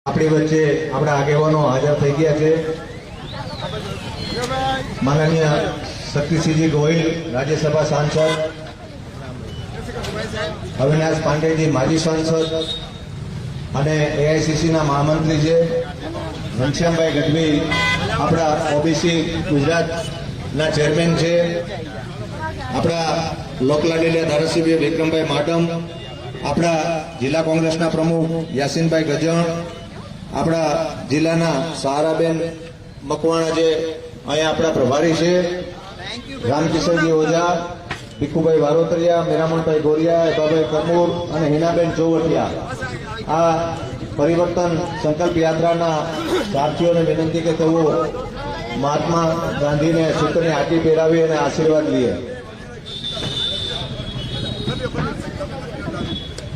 આપણી વચ્ચે આપણા આગેવાનો હાજર થઈ ગયા છે। માનનીય શક્તિસિંહજી ગોહિલ રાજ્યસભા સાંસદ, અવિનાશ પાંડેજી માજી સાંસદ અને એઆઈસીસીના મહામંત્રી છે, ઘનશ્યામભાઈ ગઢવી આપણા ઓબીસી ગુજરાતના ચેરમેન છે, આપણા લોકલાડીલા ધારાસભ્ય વિક્રમભાઈ માડમ, આપણા જિલ્લા કોંગ્રેસના પ્રમુખ યાસીનભાઈ ગજણ, આપણા જિલ્લાના સહારાબેન મકવાણા જે અહીંયા આપણા પ્રભારી છે, રામકિશનજી ઓઝા, ભીખુભાઈ વારોતરિયા, મેરામણભાઈ ગોરિયા, એબાભાઈ કરમૂર અને હિનાબેન ચોવટિયા આ પરિવર્તન સંકલ્પ યાત્રાના સારથીઓને વિનંતી કે તેઓ મહાત્મા ગાંધીને સૂત્રની આંટી પહેરાવી અને આશીર્વાદ લઈએ।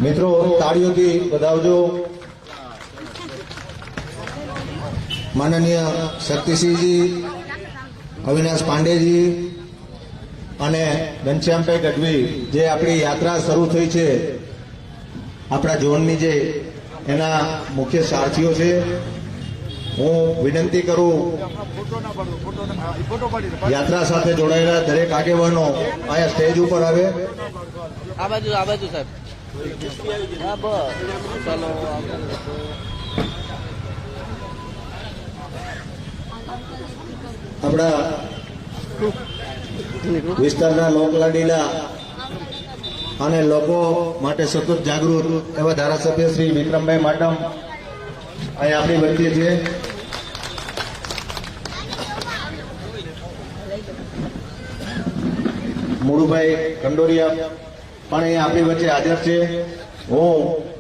મિત્રો તાળીઓથી વધાવજો। માનનીય શક્તિસિંહજી, અવિનાશ પાંડેજી અને ઘનશ્યામભાઈ ગઢવી જે આપણી યાત્રા શરૂ થઈ છે, આપણા ઝોનની જે એના મુખ્ય સારથીઓ છે, હું વિનંતી કરું યાત્રા સાથે જોડાયેલા દરેક આગેવાનો અહીંયા સ્ટેજ ઉપર આવે। આ બાજુ સાહેબ। હા બસ ચાલો। આપણા વિસ્તારના લોકલાડીલા અને લોકો માટે સતત જાગૃત એવા ધારાસભ્ય શ્રી વિક્રમભાઈ માડમ અહીંયા આપણી વચ્ચે છે। મુળુભાઈ કંડોરિયા પણ અહીંયા આપણી વચ્ચે હાજર છે। હું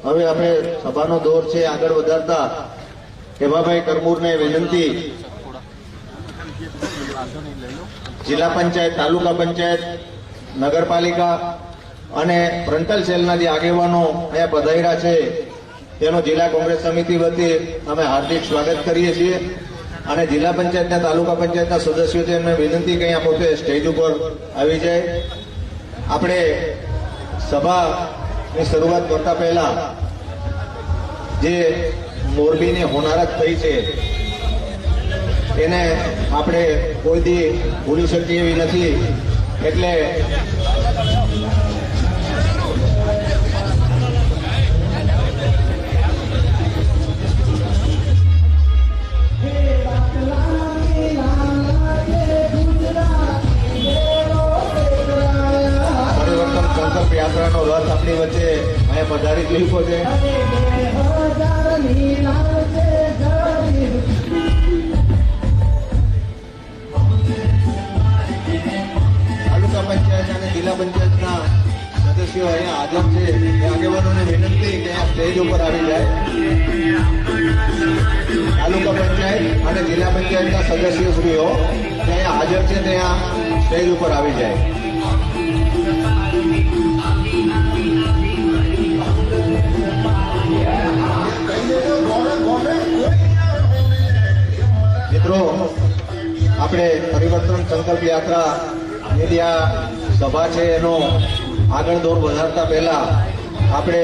હવે આપણે સભાનો દોર છે આગળ વધારતા એબાભાઈ કરમૂરને વિનંતી, જિલ્લા પંચાયત, તાલુકા પંચાયત, નગરપાલિકા અને ફ્રન્ટલ સેલના જે આગેવાનો અહીંયા પધાર્યા છે તેનો જિલ્લા કોંગ્રેસ સમિતિ વતી અમે હાર્દિક સ્વાગત કરીએ છીએ અને જિલ્લા પંચાયતના, તાલુકા પંચાયતના સદસ્યો છે એમને વિનંતી કે અહીંયા પોતે સ્ટેજ ઉપર આવી જાય। આપણે સભાની શરૂઆત કરતા પહેલા જે મોરબીની હોનારત થઈ છે એને આપણે કોઈ દી ભૂલી શકીએ એવી નથી, એટલે પરિવર્તન સંકલ્પ યાત્રાનો રથ આપણી વચ્ચે અહીંયા પધારી ચૂક્યો છે। તાલુકા પંચાયત અને જિલ્લા પંચાયતના સદસ્યો અહીંયા હાજર છે, એ આગેવાનોને વિનંતી કે આ સ્ટેજ ઉપર આવી જાય। તાલુકા પંચાયત અને જિલ્લા પંચાયતના સદસ્યશ્રીઓ અહીંયા હાજર છે ત્યાં સ્ટેજ ઉપર આવી જાય। મિત્રો, આપણે પરિવર્તન સંકલ્પ યાત્રા જે આ સભા છે એનો આગળ દોર વધારતા પહેલા આપણે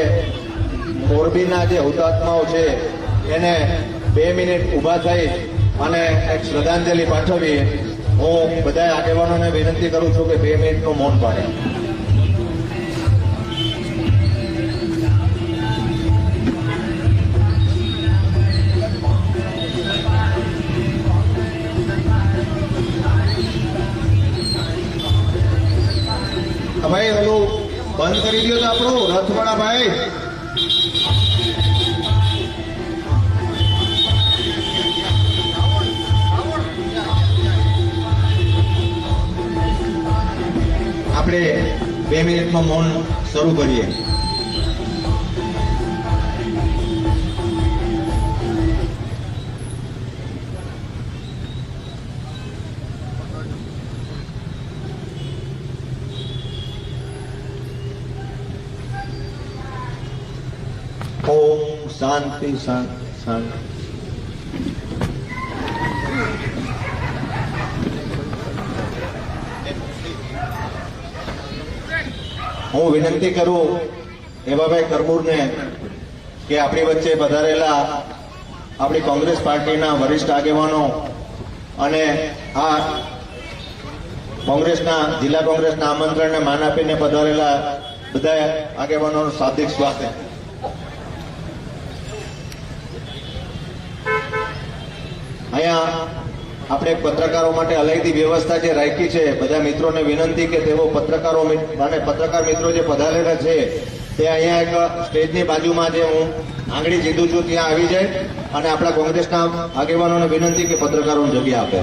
મોરબીના જે હુતાત્માઓ છે એને 2 મિનિટ ઊભા થઈ અને એક શ્રદ્ધાંજલિ પાઠવી। હું બધા આગેવાનોને વિનંતી કરું છું કે 2 મિનિટનું મૌન પાડે। ભાઈ ઓલું બંધ કરી દો તો આપણું રથવાળા ભાઈ। આપણે 2 મિનિટમાં મૌન શરૂ કરીએ। ઓમ શાંતિ શાંતિ શાંતિ। હું વિનંતી કરું એબાભાઈ કરમૂરને કે આપણી વચ્ચે પધારેલા આપણી કોંગ્રેસ પાર્ટીના વરિષ્ઠ આગેવાનો અને આ જિલ્લા કોંગ્રેસના આમંત્રણને માન આપીને પધારેલા બધા આગેવાનોનું શાબ્દિક સ્વાગત. અહીંયા આપણે પત્રકારો માટે અલગથી વ્યવસ્થા જે રાખી છે, બધા મિત્રોને વિનંતી કે તેઓ પત્રકાર મિત્રો જે પધારેલા છે તે અહીંયા એક સ્ટેજની બાજુમાં જે હું આંગળી જીધું છું ત્યાં આવી જાય અને આપણા કોંગ્રેસના આગેવાનોને વિનંતી કે પત્રકારોને જગ્યા આપે.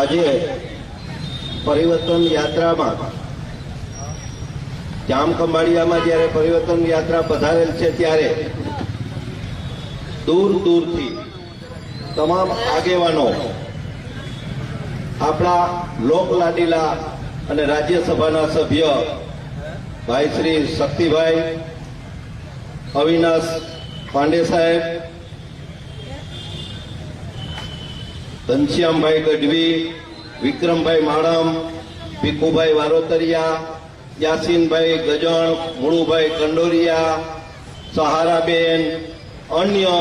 આજે પરિવર્તન યાત્રામાં જામખંભાળિયામાં જ્યારે પરિવર્તન યાત્રા પધારેલ છે ત્યારે દૂર દૂરથી તમામ આગેવાનો આપણા લોકલાડીલા અને રાજ્યસભાના સભ્ય ભાઈ શ્રી શક્તિભાઈ અવિનાશ પાંડે સાહેબ, ઘનશ્યામભાઈ ગઢવી, વિક્રમભાઈ માણમ, ભીખુભાઈ વારોતરિયા, યાસીનભાઈ ગજણ, મુળુભાઈ કંડોરિયા, સહારાબેન, અન્ય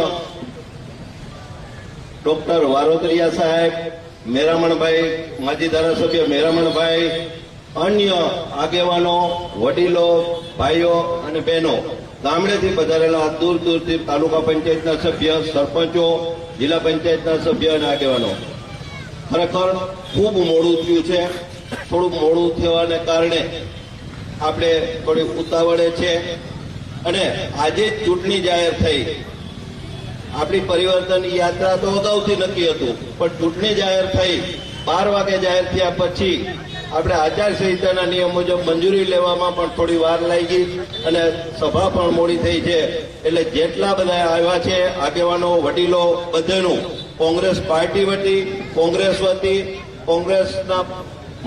ડોક્ટર વારોતરિયા સાહેબ, મેરામણભાઈ, માજી ધારાસભ્ય મેરામણભાઈ, અન્ય આગેવાનો, વડીલો, ભાઈઓ અને બહેનો, ગામડેથી પધારેલા દૂર દૂરથી તાલુકા પંચાયતના સભ્ય, સરપંચો, જિલ્લા પંચાયતના સભ્ય અને આગેવાનો, ખરેખર ખૂબ મોડું થયું છે. થોડું મોડું થવાને કારણે આપણે થોડી ઉતાવળે છે અને આજે જ ચૂંટણી જાહેર થઈ. આપણી પરિવર્તન યાત્રા તો અગાઉથી નક્કી હતું, પણ ચૂંટણી જાહેર થઈ 12 વાગે જાહેર થયા પછી આપણે આચારસંહિતાના નિયમ મુજબ મંજૂરી લેવામાં પણ થોડી વાર લાગી અને સભા પણ મોડી થઈ છે. એટલે જેટલા બધા આવ્યા છે આગેવાનો, વડીલો, બધાનું કોંગ્રેસ પાર્ટી વતી, કોંગ્રેસ વતી, કોંગ્રેસના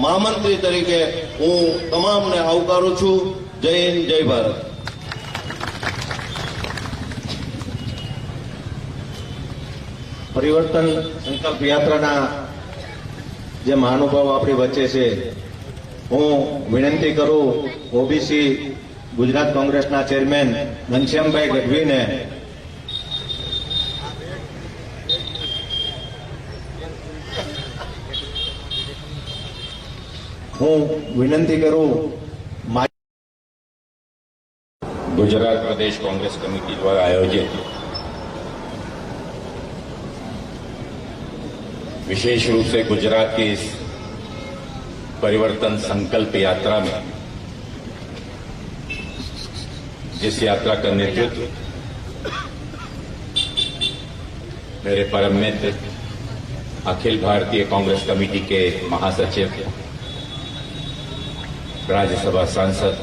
મહામંત્રી તરીકે હું તમામને આવકારું છું. જય હિન્દ, જય ભારત. પરિવર્તન સંકલ્પ યાત્રાના જે મહાનુભાવ આપણી વચ્ચે છે, હું વિનંતી કરું ઓબીસી ગુજરાત કોંગ્રેસના ચેરમેન ઘનશ્યામભાઈ ગઢવીને गुजरात प्रदेश कांग्रेस कमेटी द्वारा आयोजित विशेष रूप से गुजरात की इस परिवर्तन संकल्प यात्रा में जिस यात्रा का नेतृत्व मेरे परम मित्र अखिल भारतीय कांग्रेस कमेटी के महासचिव, राज्यसभा सांसद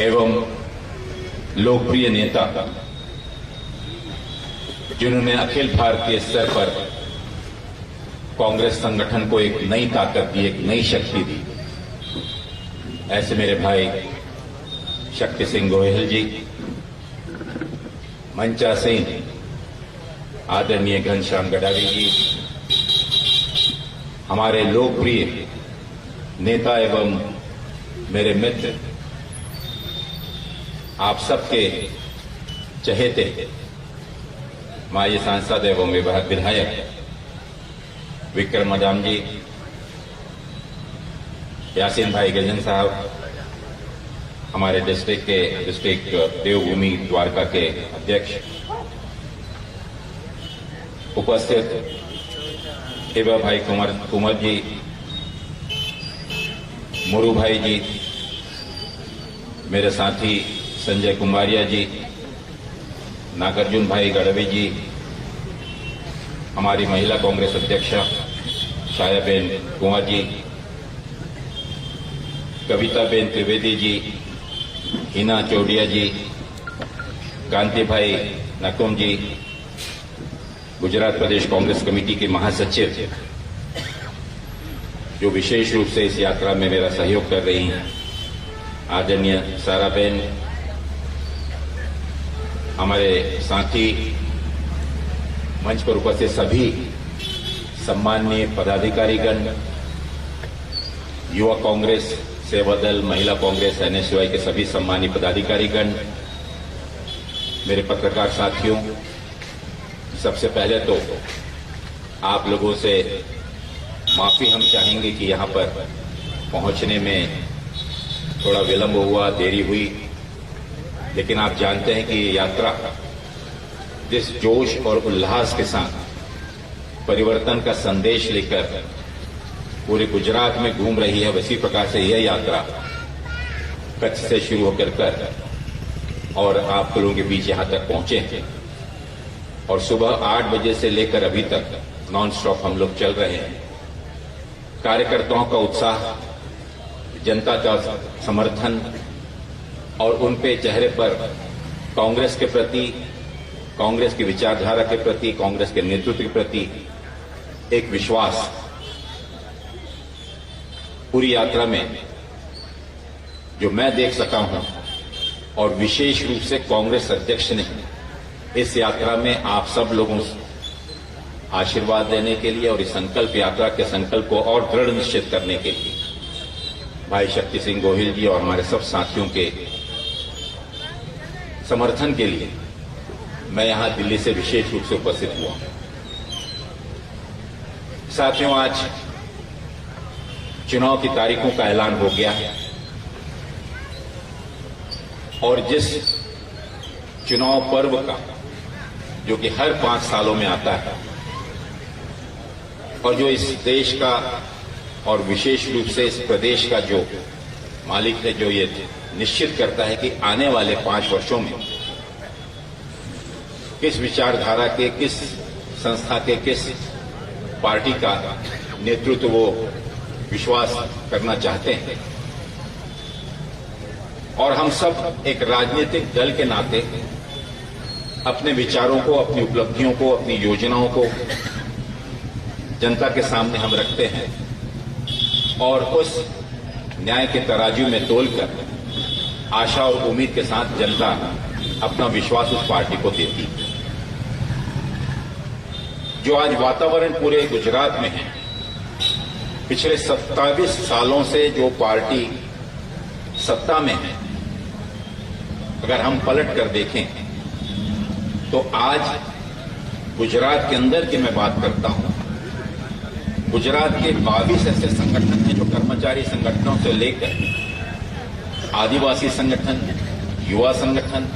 एवं लोकप्रिय नेता, जिन्होंने अखिल भारतीय स्तर पर कांग्रेस संगठन को एक नई ताकत दी, एक नई शक्ति दी, ऐसे मेरे भाई शक्ति सिंह गोहिल जी, मंचा सिंह, आदरणीय घनश्याम गढ़वी जी, हमारे लोकप्रिय नेता एवं मेरे मित्र, आप सबके चहेते माजी सांसद एवं विधायक विक्रम मदाम जी, यासीन भाई गजन साहब, हमारे डिस्ट्रिक्ट देवभूमि द्वारका के अध्यक्ष, उपस्थित एवं भाई कुंवर जी, मुरू भाई जी, मेरे साथी संजय कुमारिया जी, नागार्जुन भाई गढ़वी जी, हमारी महिला कांग्रेस अध्यक्ष छायाबेन कुंवर जी, कविताबेन त्रिवेदी जी, हिना चौडिया जी, कांति भाई नकुम जी, गुजरात प्रदेश कांग्रेस कमेटी के महासचिव, जो विशेष रूप से इस यात्रा में मेरा सहयोग कर रही हैं, आदरणीय साराबेन, हमारे साथी, मंच पर उपस्थित सभी सम्माननीय पदाधिकारीगण, युवा कांग्रेस, सेवादल, महिला कांग्रेस, एनएसयूआई के सभी सम्मानित पदाधिकारीगण, मेरे पत्रकार साथियों, सबसे पहले तो आप लोगों से माफी हम चाहेंगे कि यहां पर पहुंचने में थोड़ा विलंब हुआ, देरी हुई, लेकिन आप जानते हैं कि ये यात्रा जिस जोश और उल्लास के साथ परिवर्तन का संदेश लेकर पूरे गुजरात में घूम रही है, वैसी प्रकार से यह यात्रा कच्छ से शुरू होकर और आप लोगों के बीच यहां तक पहुंचे हैं और सुबह 8 बजे से लेकर अभी तक नॉन स्टॉप हम लोग चल रहे हैं। कार्यकर्ताओं का उत्साह, जनता का समर्थन और उन पे चेहरे पर कांग्रेस के प्रति, कांग्रेस की विचारधारा के प्रति, कांग्रेस के नेतृत्व के प्रति एक विश्वास पूरी यात्रा में जो मैं देख सका हूं, और विशेष रूप से कांग्रेस अध्यक्ष ने इस यात्रा में आप सब लोगों से आशीर्वाद देने के लिए और इस संकल्प यात्रा के संकल्प को और दृढ़ निश्चित करने के लिए भाई शक्ति सिंह गोहिल जी और हमारे सब साथियों के समर्थन के लिए मैं यहां दिल्ली से विशेष रूप से उपस्थित हुआ। साथियों, आज चुनाव की तारीखों का ऐलान हो गया है और जिस चुनाव पर्व का जो कि हर 5 सालों में आता है और जो इस देश का और विशेष रूप से इस प्रदेश का जो मालिक है, जो ये निश्चित करता है कि आने वाले 5 वर्षों में किस विचारधारा के, किस संस्था के, किस पार्टी का नेतृत्व वो विश्वास करना चाहते हैं। और हम सब एक राजनीतिक दल के नाते अपने विचारों को, अपनी उपलब्धियों को, अपनी योजनाओं को जनता के सामने हम रखते हैं और उस न्याय के तराजू में तोलकर आशा और उम्मीद के साथ जनता अपना विश्वास उस पार्टी को देती है। जो आज वातावरण पूरे गुजरात में है, पिछले 27 सालों से जो पार्टी सत्ता में है, अगर हम पलट कर देखें तो आज गुजरात के अंदर की मैं बात करता हूं, गुजरात के 22 ऐसे संगठन हैं जो कर्मचारी संगठनों से लेकर आदिवासी संगठन, युवा संगठन,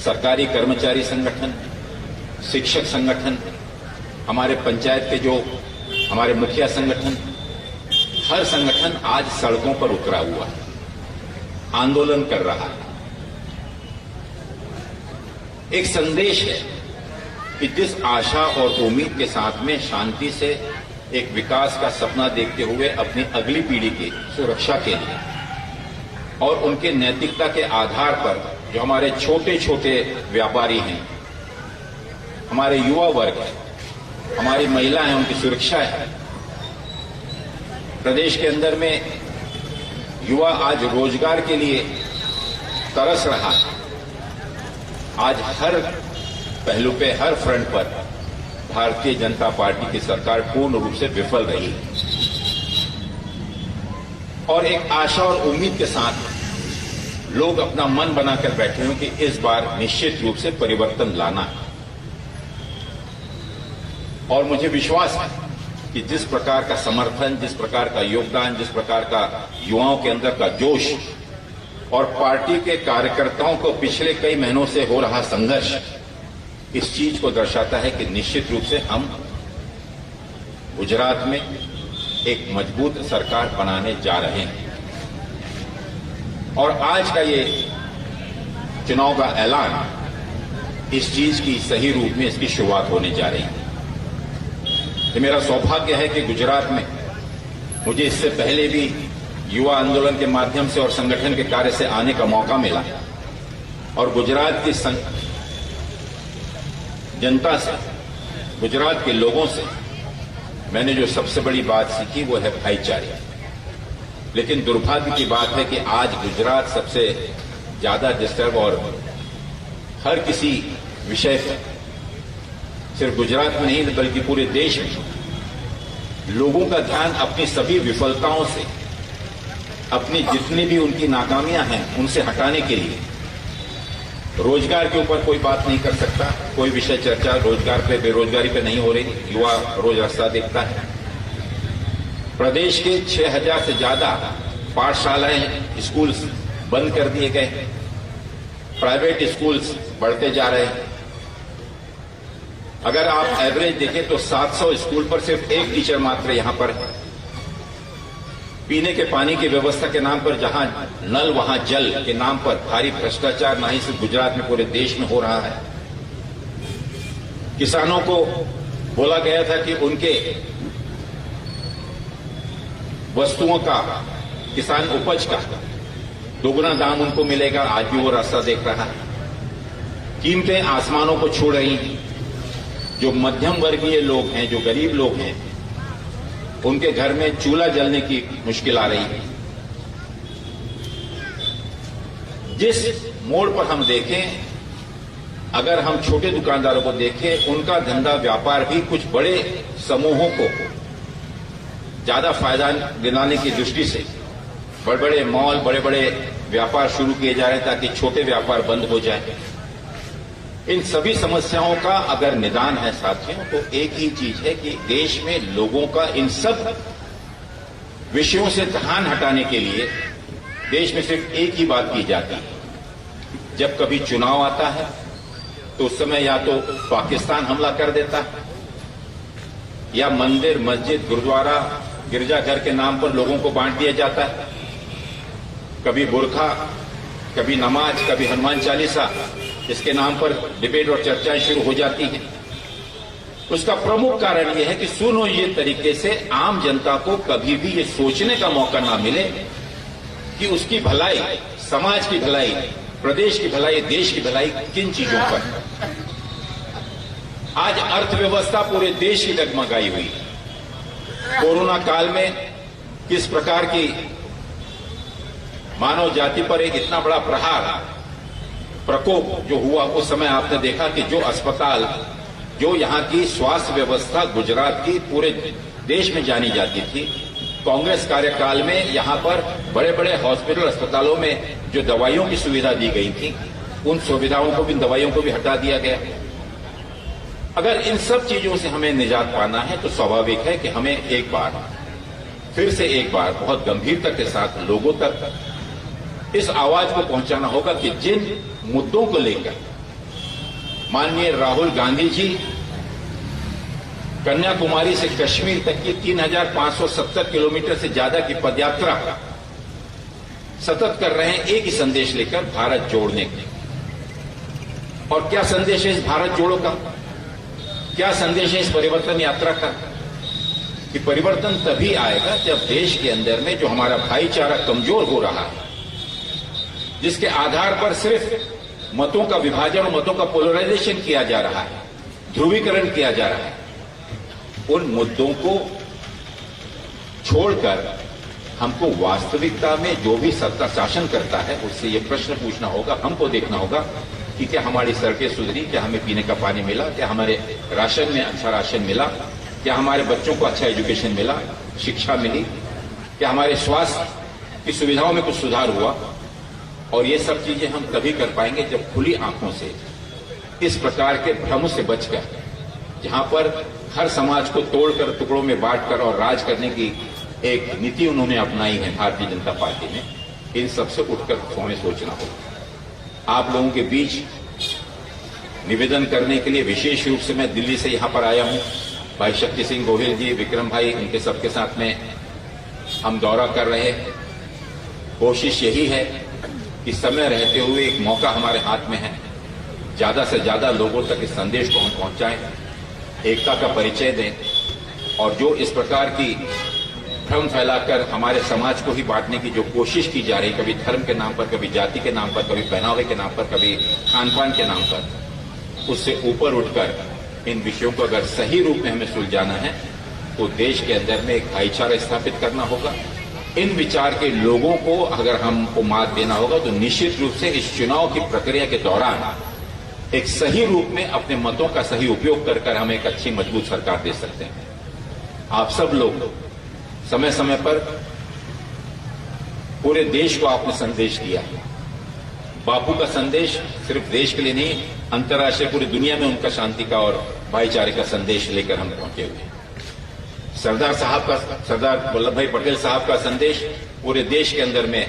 सरकारी कर्मचारी संगठन, शिक्षक संगठन, हमारे पंचायत के जो हमारे मुखिया संगठन, हर संगठन आज सड़कों पर उतरा हुआ है, आंदोलन कर रहा है। एक संदेश है कि जिस आशा और उम्मीद के साथ में शांति से एक विकास का सपना देखते हुए अपनी अगली पीढ़ी की सुरक्षा के लिए और उनके नैतिकता के आधार पर जो हमारे छोटे छोटे व्यापारी हैं, हमारे युवा वर्ग है, हमारी महिलाएं हैं, उनकी सुरक्षा है। प्रदेश के अंदर में युवा आज रोजगार के लिए तरस रहा है। आज हर पहलू पे, हर फ्रंट पर भारतीय जनता पार्टी की सरकार पूर्ण रूप से विफल रही है और एक आशा और उम्मीद के साथ लोग अपना मन बनाकर बैठे हुए कि इस बार निश्चित रूप से परिवर्तन लाना है। और मुझे विश्वास है कि जिस प्रकार का समर्थन, जिस प्रकार का योगदान, जिस प्रकार का युवाओं के अंदर का जोश और पार्टी के कार्यकर्ताओं को पिछले कई महीनों से हो रहा संघर्ष इस चीज को दर्शाता है कि निश्चित रूप से हम गुजरात में एक मजबूत सरकार बनाने जा रहे हैं। और आज का ये चुनाव का ऐलान इस चीज की सही रूप में इसकी शुरुआत होने जा रही है। ये मेरा सौभाग्य है कि गुजरात में मुझे इससे पहले भी युवा आंदोलन के माध्यम से और संगठन के कार्य से आने का मौका मिला और गुजरात की जनता से, गुजरात के लोगों से मैंने जो सबसे बड़ी बात सीखी वो है भाईचारे। लेकिन दुर्भाग्य की बात है कि आज गुजरात सबसे ज्यादा डिस्टर्ब और हर किसी विषय पर, सिर्फ गुजरात में नहीं बल्कि पूरे देश में लोगों का ध्यान अपनी सभी विफलताओं से अपनी जितनी भी उनकी नाकामियां हैं उनसे हटाने के लिए रोजगार के ऊपर कोई बात नहीं कर सकता, कोई विषय चर्चा रोजगार पे बेरोजगारी पे नहीं हो रही। युवा रोज रास्ता देखता है। प्रदेश के 6000 से ज्यादा पाठशालाएं, स्कूल्स बंद कर दिए गए। प्राइवेट स्कूल्स बढ़ते जा रहे हैं। अगर आप एवरेज देखें तो 700 स्कूल पर सिर्फ एक टीचर मात्र यहां पर है। पीने के पानी की व्यवस्था के नाम पर जहां नल वहां जल के नाम पर भारी भ्रष्टाचार ना ही सिर्फ गुजरात में पूरे देश में हो रहा है। किसानों को बोला गया था कि उनके वस्तुओं का, किसान उपज का दोगुना दाम उनको मिलेगा, आज भी वो रास्ता देख रहा है। कीमतें आसमानों को छू रही हैं। जो मध्यम वर्गीय लोग हैं, जो गरीब लोग हैं, उनके घर में चूल्हा जलने की मुश्किल आ रही है। जिस मोड़ पर हम देखें, अगर हम छोटे दुकानदारों को देखें, उनका धंधा व्यापार भी कुछ बड़े समूहों को ज्यादा फायदा दिलाने की दृष्टि से बड़े बड़े मॉल, बड़े बड़े व्यापार शुरू किए जा रहे हैं ताकि छोटे व्यापार बंद हो जाए। इन सभी समस्याओं का अगर निदान है साथियों, तो एक ही चीज है कि देश में लोगों का इन सब विषयों से ध्यान हटाने के लिए देश में सिर्फ एक ही बात की जाती है। जब कभी चुनाव आता है तो उस समय या तो पाकिस्तान हमला कर देता है, या मंदिर, मस्जिद, गुरुद्वारा, गिरजाघर के नाम पर लोगों को बांट दिया जाता है। कभी बुरखा, कभी नमाज, कभी हनुमान चालीसा, इसके नाम पर डिबेट और चर्चाएं शुरू हो जाती हैं। उसका प्रमुख कारण यह है कि सुनियोजित तरीके से आम जनता को कभी भी ये सोचने का मौका ना मिले कि उसकी भलाई, समाज की भलाई, प्रदेश की भलाई, देश की भलाई किन चीजों पर। आज अर्थव्यवस्था पूरे देश की डगमगाई हुई। कोरोना काल में किस प्रकार की मानव जाति पर एक इतना बड़ा प्रहार, प्रकोप जो हुआ, उस समय आपने देखा कि जो अस्पताल, जो यहां की स्वास्थ्य व्यवस्था गुजरात की पूरे देश में जानी जाती थी, कांग्रेस कार्यकाल में यहां पर बड़े बड़े हॉस्पिटल, अस्पतालों में जो दवाइयों की सुविधा दी गई थी, उन सुविधाओं को भी, दवाइयों को भी हटा दिया गया। अगर इन सब चीजों से हमें निजात पाना है तो स्वाभाविक है कि हमें एक बार, फिर से एक बार बहुत गंभीरता के साथ लोगों तक इस आवाज को पहुंचाना होगा कि जिन मुद्दों को लेकर माननीय राहुल गांधी जी कन्याकुमारी से कश्मीर तक की 3570 किलोमीटर से ज्यादा की पदयात्रा सतत कर रहे हैं, एक ही संदेश लेकर, भारत जोड़ने के। और क्या संदेश है इस भारत जोड़ो का? क्या संदेश है इस परिवर्तन यात्रा का? कि परिवर्तन तभी आएगा जब देश के अंदर में जो हमारा भाईचारा कमजोर हो रहा है, जिसके आधार पर सिर्फ मतों का विभाजन और मतों का पोलराइजेशन किया जा रहा है, ध्रुवीकरण किया जा रहा है, उन मुद्दों को छोड़कर हमको वास्तविकता में जो भी सत्ता शासन करता है उससे ये प्रश्न पूछना होगा, हमको देखना होगा कि क्या हमारी सड़कें सुधरी, क्या हमें पीने का पानी मिला, क्या हमारे राशन में अच्छा राशन मिला, क्या हमारे बच्चों को अच्छा एजुकेशन मिला, शिक्षा मिली, क्या हमारे स्वास्थ्य की सुविधाओं में कुछ सुधार हुआ। और ये सब चीजें हम तभी कर पाएंगे जब खुली आंखों से इस प्रकार के भ्रम से बचकर, जहां पर हर समाज को तोड़कर, टुकड़ों में बांटकर और राज करने की एक नीति उन्होंने अपनाई है भारतीय जनता पार्टी ने, इन सबसे उठकर हमें सोचना होगा। आप लोगों के बीच निवेदन करने के लिए विशेष रूप से मैं दिल्ली से यहां पर आया हूं। भाई शक्ति सिंह गोहिल जी, विक्रम भाई, उनके सबके साथ में हम दौरा कर रहे हैं। कोशिश यही है कि समय रहते हुए एक मौका हमारे हाथ में है, ज्यादा से ज्यादा लोगों तक इस संदेश को हम पहुंचाएं, एकता का परिचय दें, और जो इस प्रकार की भ्रम फैलाकर हमारे समाज को ही बांटने की जो कोशिश की जा रही, कभी धर्म के नाम पर, कभी जाति के नाम पर, कभी पहनावे के नाम पर, कभी खान पान के नाम पर, उससे ऊपर उठकर इन विषयों को अगर सही रूप में हमें सुलझाना है तो देश के अंदर में एक भाईचारा स्थापित करना होगा। इन विचार के लोगों को अगर हमको मात देना होगा तो निश्चित रूप से इस चुनाव की प्रक्रिया के दौरान एक सही रूप में अपने मतों का सही उपयोग कर हम एक अच्छी मजबूत सरकार दे सकते हैं। आप सब लोग समय समय पर पूरे देश को आपने संदेश दिया। बापू का संदेश सिर्फ देश के लिए नहीं, अंतर्राष्ट्रीय पूरी दुनिया में उनका शांति का और भाईचारे का संदेश लेकर हम पहुंचे हुए हैं। सरदार वल्लभ भाई पटेल साहब का संदेश पूरे देश के अंदर में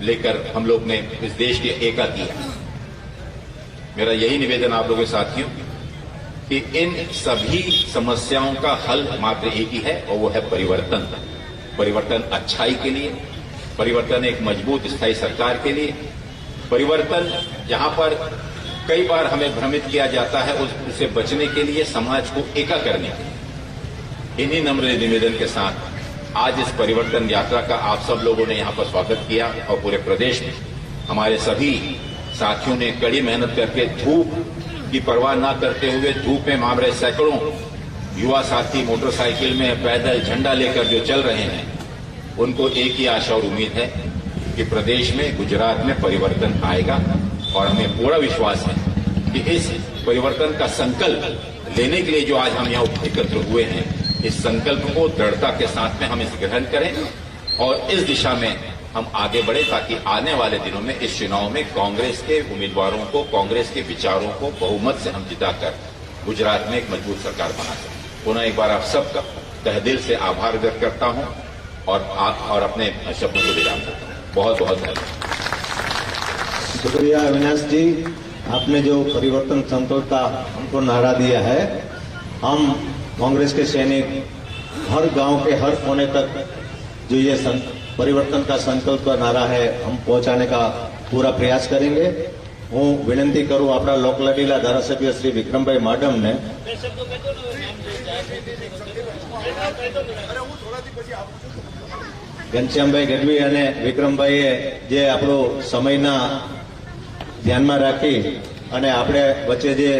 लेकर हम लोग ने इस देश की एकता किया। मेरा यही निवेदन आप लोगों के साथियों कि इन सभी समस्याओं का हल मात्र एक ही है और वो है परिवर्तन। परिवर्तन अच्छाई के लिए, परिवर्तन एक मजबूत स्थायी सरकार के लिए, परिवर्तन जहां पर कई बार हमें भ्रमित किया जाता है उससे बचने के लिए, समाज को एका करने के लिए। इन्हीं नम्र निवेदन के साथ आज इस परिवर्तन यात्रा का आप सब लोगों ने यहां पर स्वागत किया और पूरे प्रदेश में हमारे सभी साथियों ने कड़ी मेहनत करके धूप की परवाह न करते हुए धूप में हमारे सैकड़ों युवा साथी मोटरसाइकिल में पैदल झंडा लेकर जो चल रहे हैं, उनको एक ही आशा और उम्मीद है कि प्रदेश में, गुजरात में परिवर्तन आएगा। और हमें पूरा विश्वास है कि इस परिवर्तन का संकल्प लेने के लिए जो आज हम यहाँ एकत्र हुए हैं, इस संकल्प को दृढ़ता के साथ में हम इस ग्रहण करें और इस दिशा में हम आगे बढ़े ताकि आने वाले दिनों में इस चुनाव में कांग्रेस के उम्मीदवारों को, कांग्रेस के विचारों को बहुमत से हम जिताकर गुजरात में एक मजबूत सरकार बना सकें। पुनः एक बार आप सबका तहे दिल से आभार व्यक्त करता हूं और अपने शब्दों को विराम करता हूं। बहुत बहुत धन्यवाद। शुक्रिया अविनाश जी, आपने जो परिवर्तन संकल्प का हमको नारा दिया है, हम कांग्रेस के सैनिक हर गांव के हर कोने तक जो ये परिवर्तन का संकल्प का नारा है, हम पहुंचाने का पूरा प्रयास करेंगे। હું વિનંતી કરું આપણા લોકલાડીલા ધારાસભ્ય શ્રી વિક્રમભાઈ માડમને ઘનશ્યામભાઈ ગઢવી અને વિક્રમભાઈએ જે આપણો સમયના ધ્યાનમાં રાખી અને આપણે વચ્ચે જે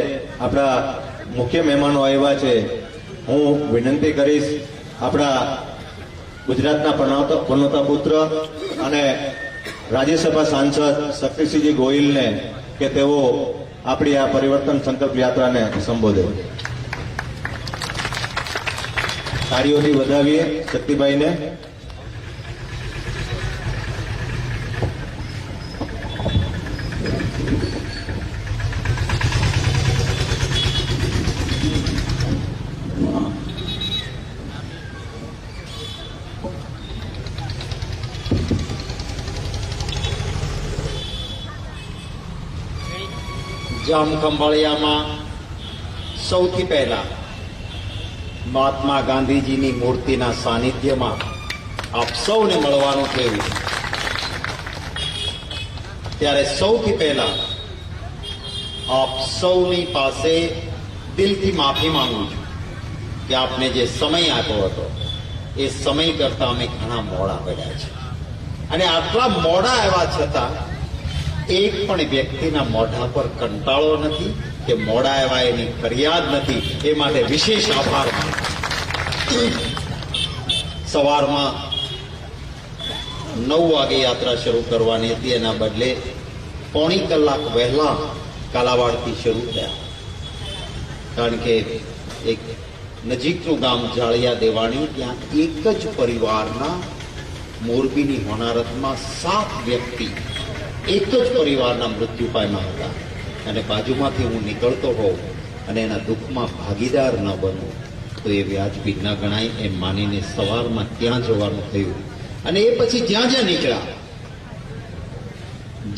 આપણા મુખ્ય મહેમાનો આવ્યા છે, હું વિનંતી કરીશ આપણા ગુજરાતના પનોતા પુત્ર અને રાજ્યસભા સાંસદ શક્તિસિંહજી ગોહિલને કે તેઓ આપણી આ પરિવર્તન સંકલ્પ યાત્રાને સંબોધે. તાળીઓથી વધાવીએ શક્તિભાઈને. જામખંભાળિયામાં સૌથી પહેલા મહાત્મા ગાંધીજીની મૂર્તિના સાનિધ્યમાં આપ સૌને મળવાનું થયું, ત્યારે સૌથી પહેલા આપ સૌની પાસે દિલથી માફી માંગુ છું કે આપને જે સમય આપ્યો હતો એ સમય કરતા અમે ઘણા મોડા પડ્યા છે અને આટલા મોડા આવ્યા છતાં એક પણ વ્યક્તિના મોઢા પર કંટાળો નથી કે મોડા આવ્યા એની ફરિયાદ નથી. એ માટે વિશેષ આભાર માનું. સવારમાં 9 વાગે યાત્રા શરૂ કરવાની હતી, એના બદલે પોણી કલાક વહેલા કાલાવાડથી શરૂ થયા, કારણ કે એક નજીકનું ગામ જાળિયા દેવાણી, ત્યાં એક જ પરિવારના મોરબીની હોનારતમાં 7 વ્યક્તિ એક જ પરિવારના મૃત્યુ પામ્યા હતા અને બાજુમાંથી હું નીકળતો હોઉં અને એના દુઃખમાં ભાગીદાર ન બનું તો એ વ્યાજબી ન ગણાય એમ માનીને સવારમાં ત્યાં જવાનું થયું. અને એ પછી જ્યાં જ્યાં નીકળ્યા,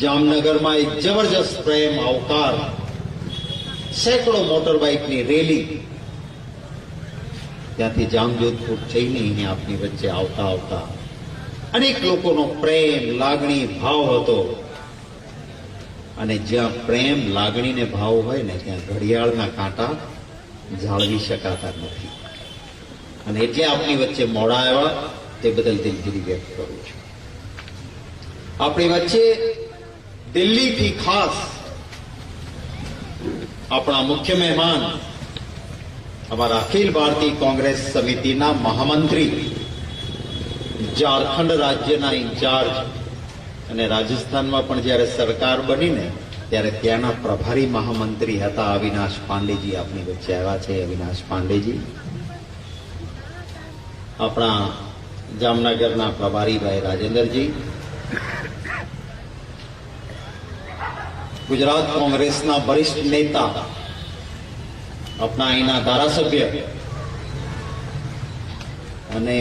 જામનગરમાં એક જબરજસ્ત પ્રેમ આવકાર, સેંકડો મોટર બાઇકની રેલી, ત્યાંથી જામજોધપુર થઈને અહીં આપની વચ્ચે આવતા આવતા અનેક લોકોનો પ્રેમ, લાગણી, ભાવ હતો. અને જ્યાં પ્રેમ, લાગણી ને ભાવ હોય ને ત્યાં ઘડિયાળના કાંટા જાળવી શકાતા નથી. અને એટલે આપની વચ્ચે મોડા આવ્યા તે બદલ દિલગીરી વ્યક્ત કરું છું. આપણી વચ્ચે દિલ્હીથી ખાસ આપણા મુખ્ય મહેમાન, અમારા અખિલ ભારતીય કોંગ્રેસ સમિતિના મહામંત્રી, ઝારખંડ રાજ્યના ઇન્ચાર્જ અને રાજસ્થાનમાં પણ જ્યારે સરકાર બનીને ત્યારે ત્યાંના પ્રભારી મહામંત્રી હતા અવિનાશ પાંડેજી આપની વચ્ચે આવ્યા છે. અવિનાશ પાંડેજી આપણા જામનગરના પ્રભારી ભાઈ રાજેન્દ્રજી, ગુજરાત કોંગ્રેસના વરિષ્ઠ નેતા, આપણા અહીંના ધારાસભ્ય અને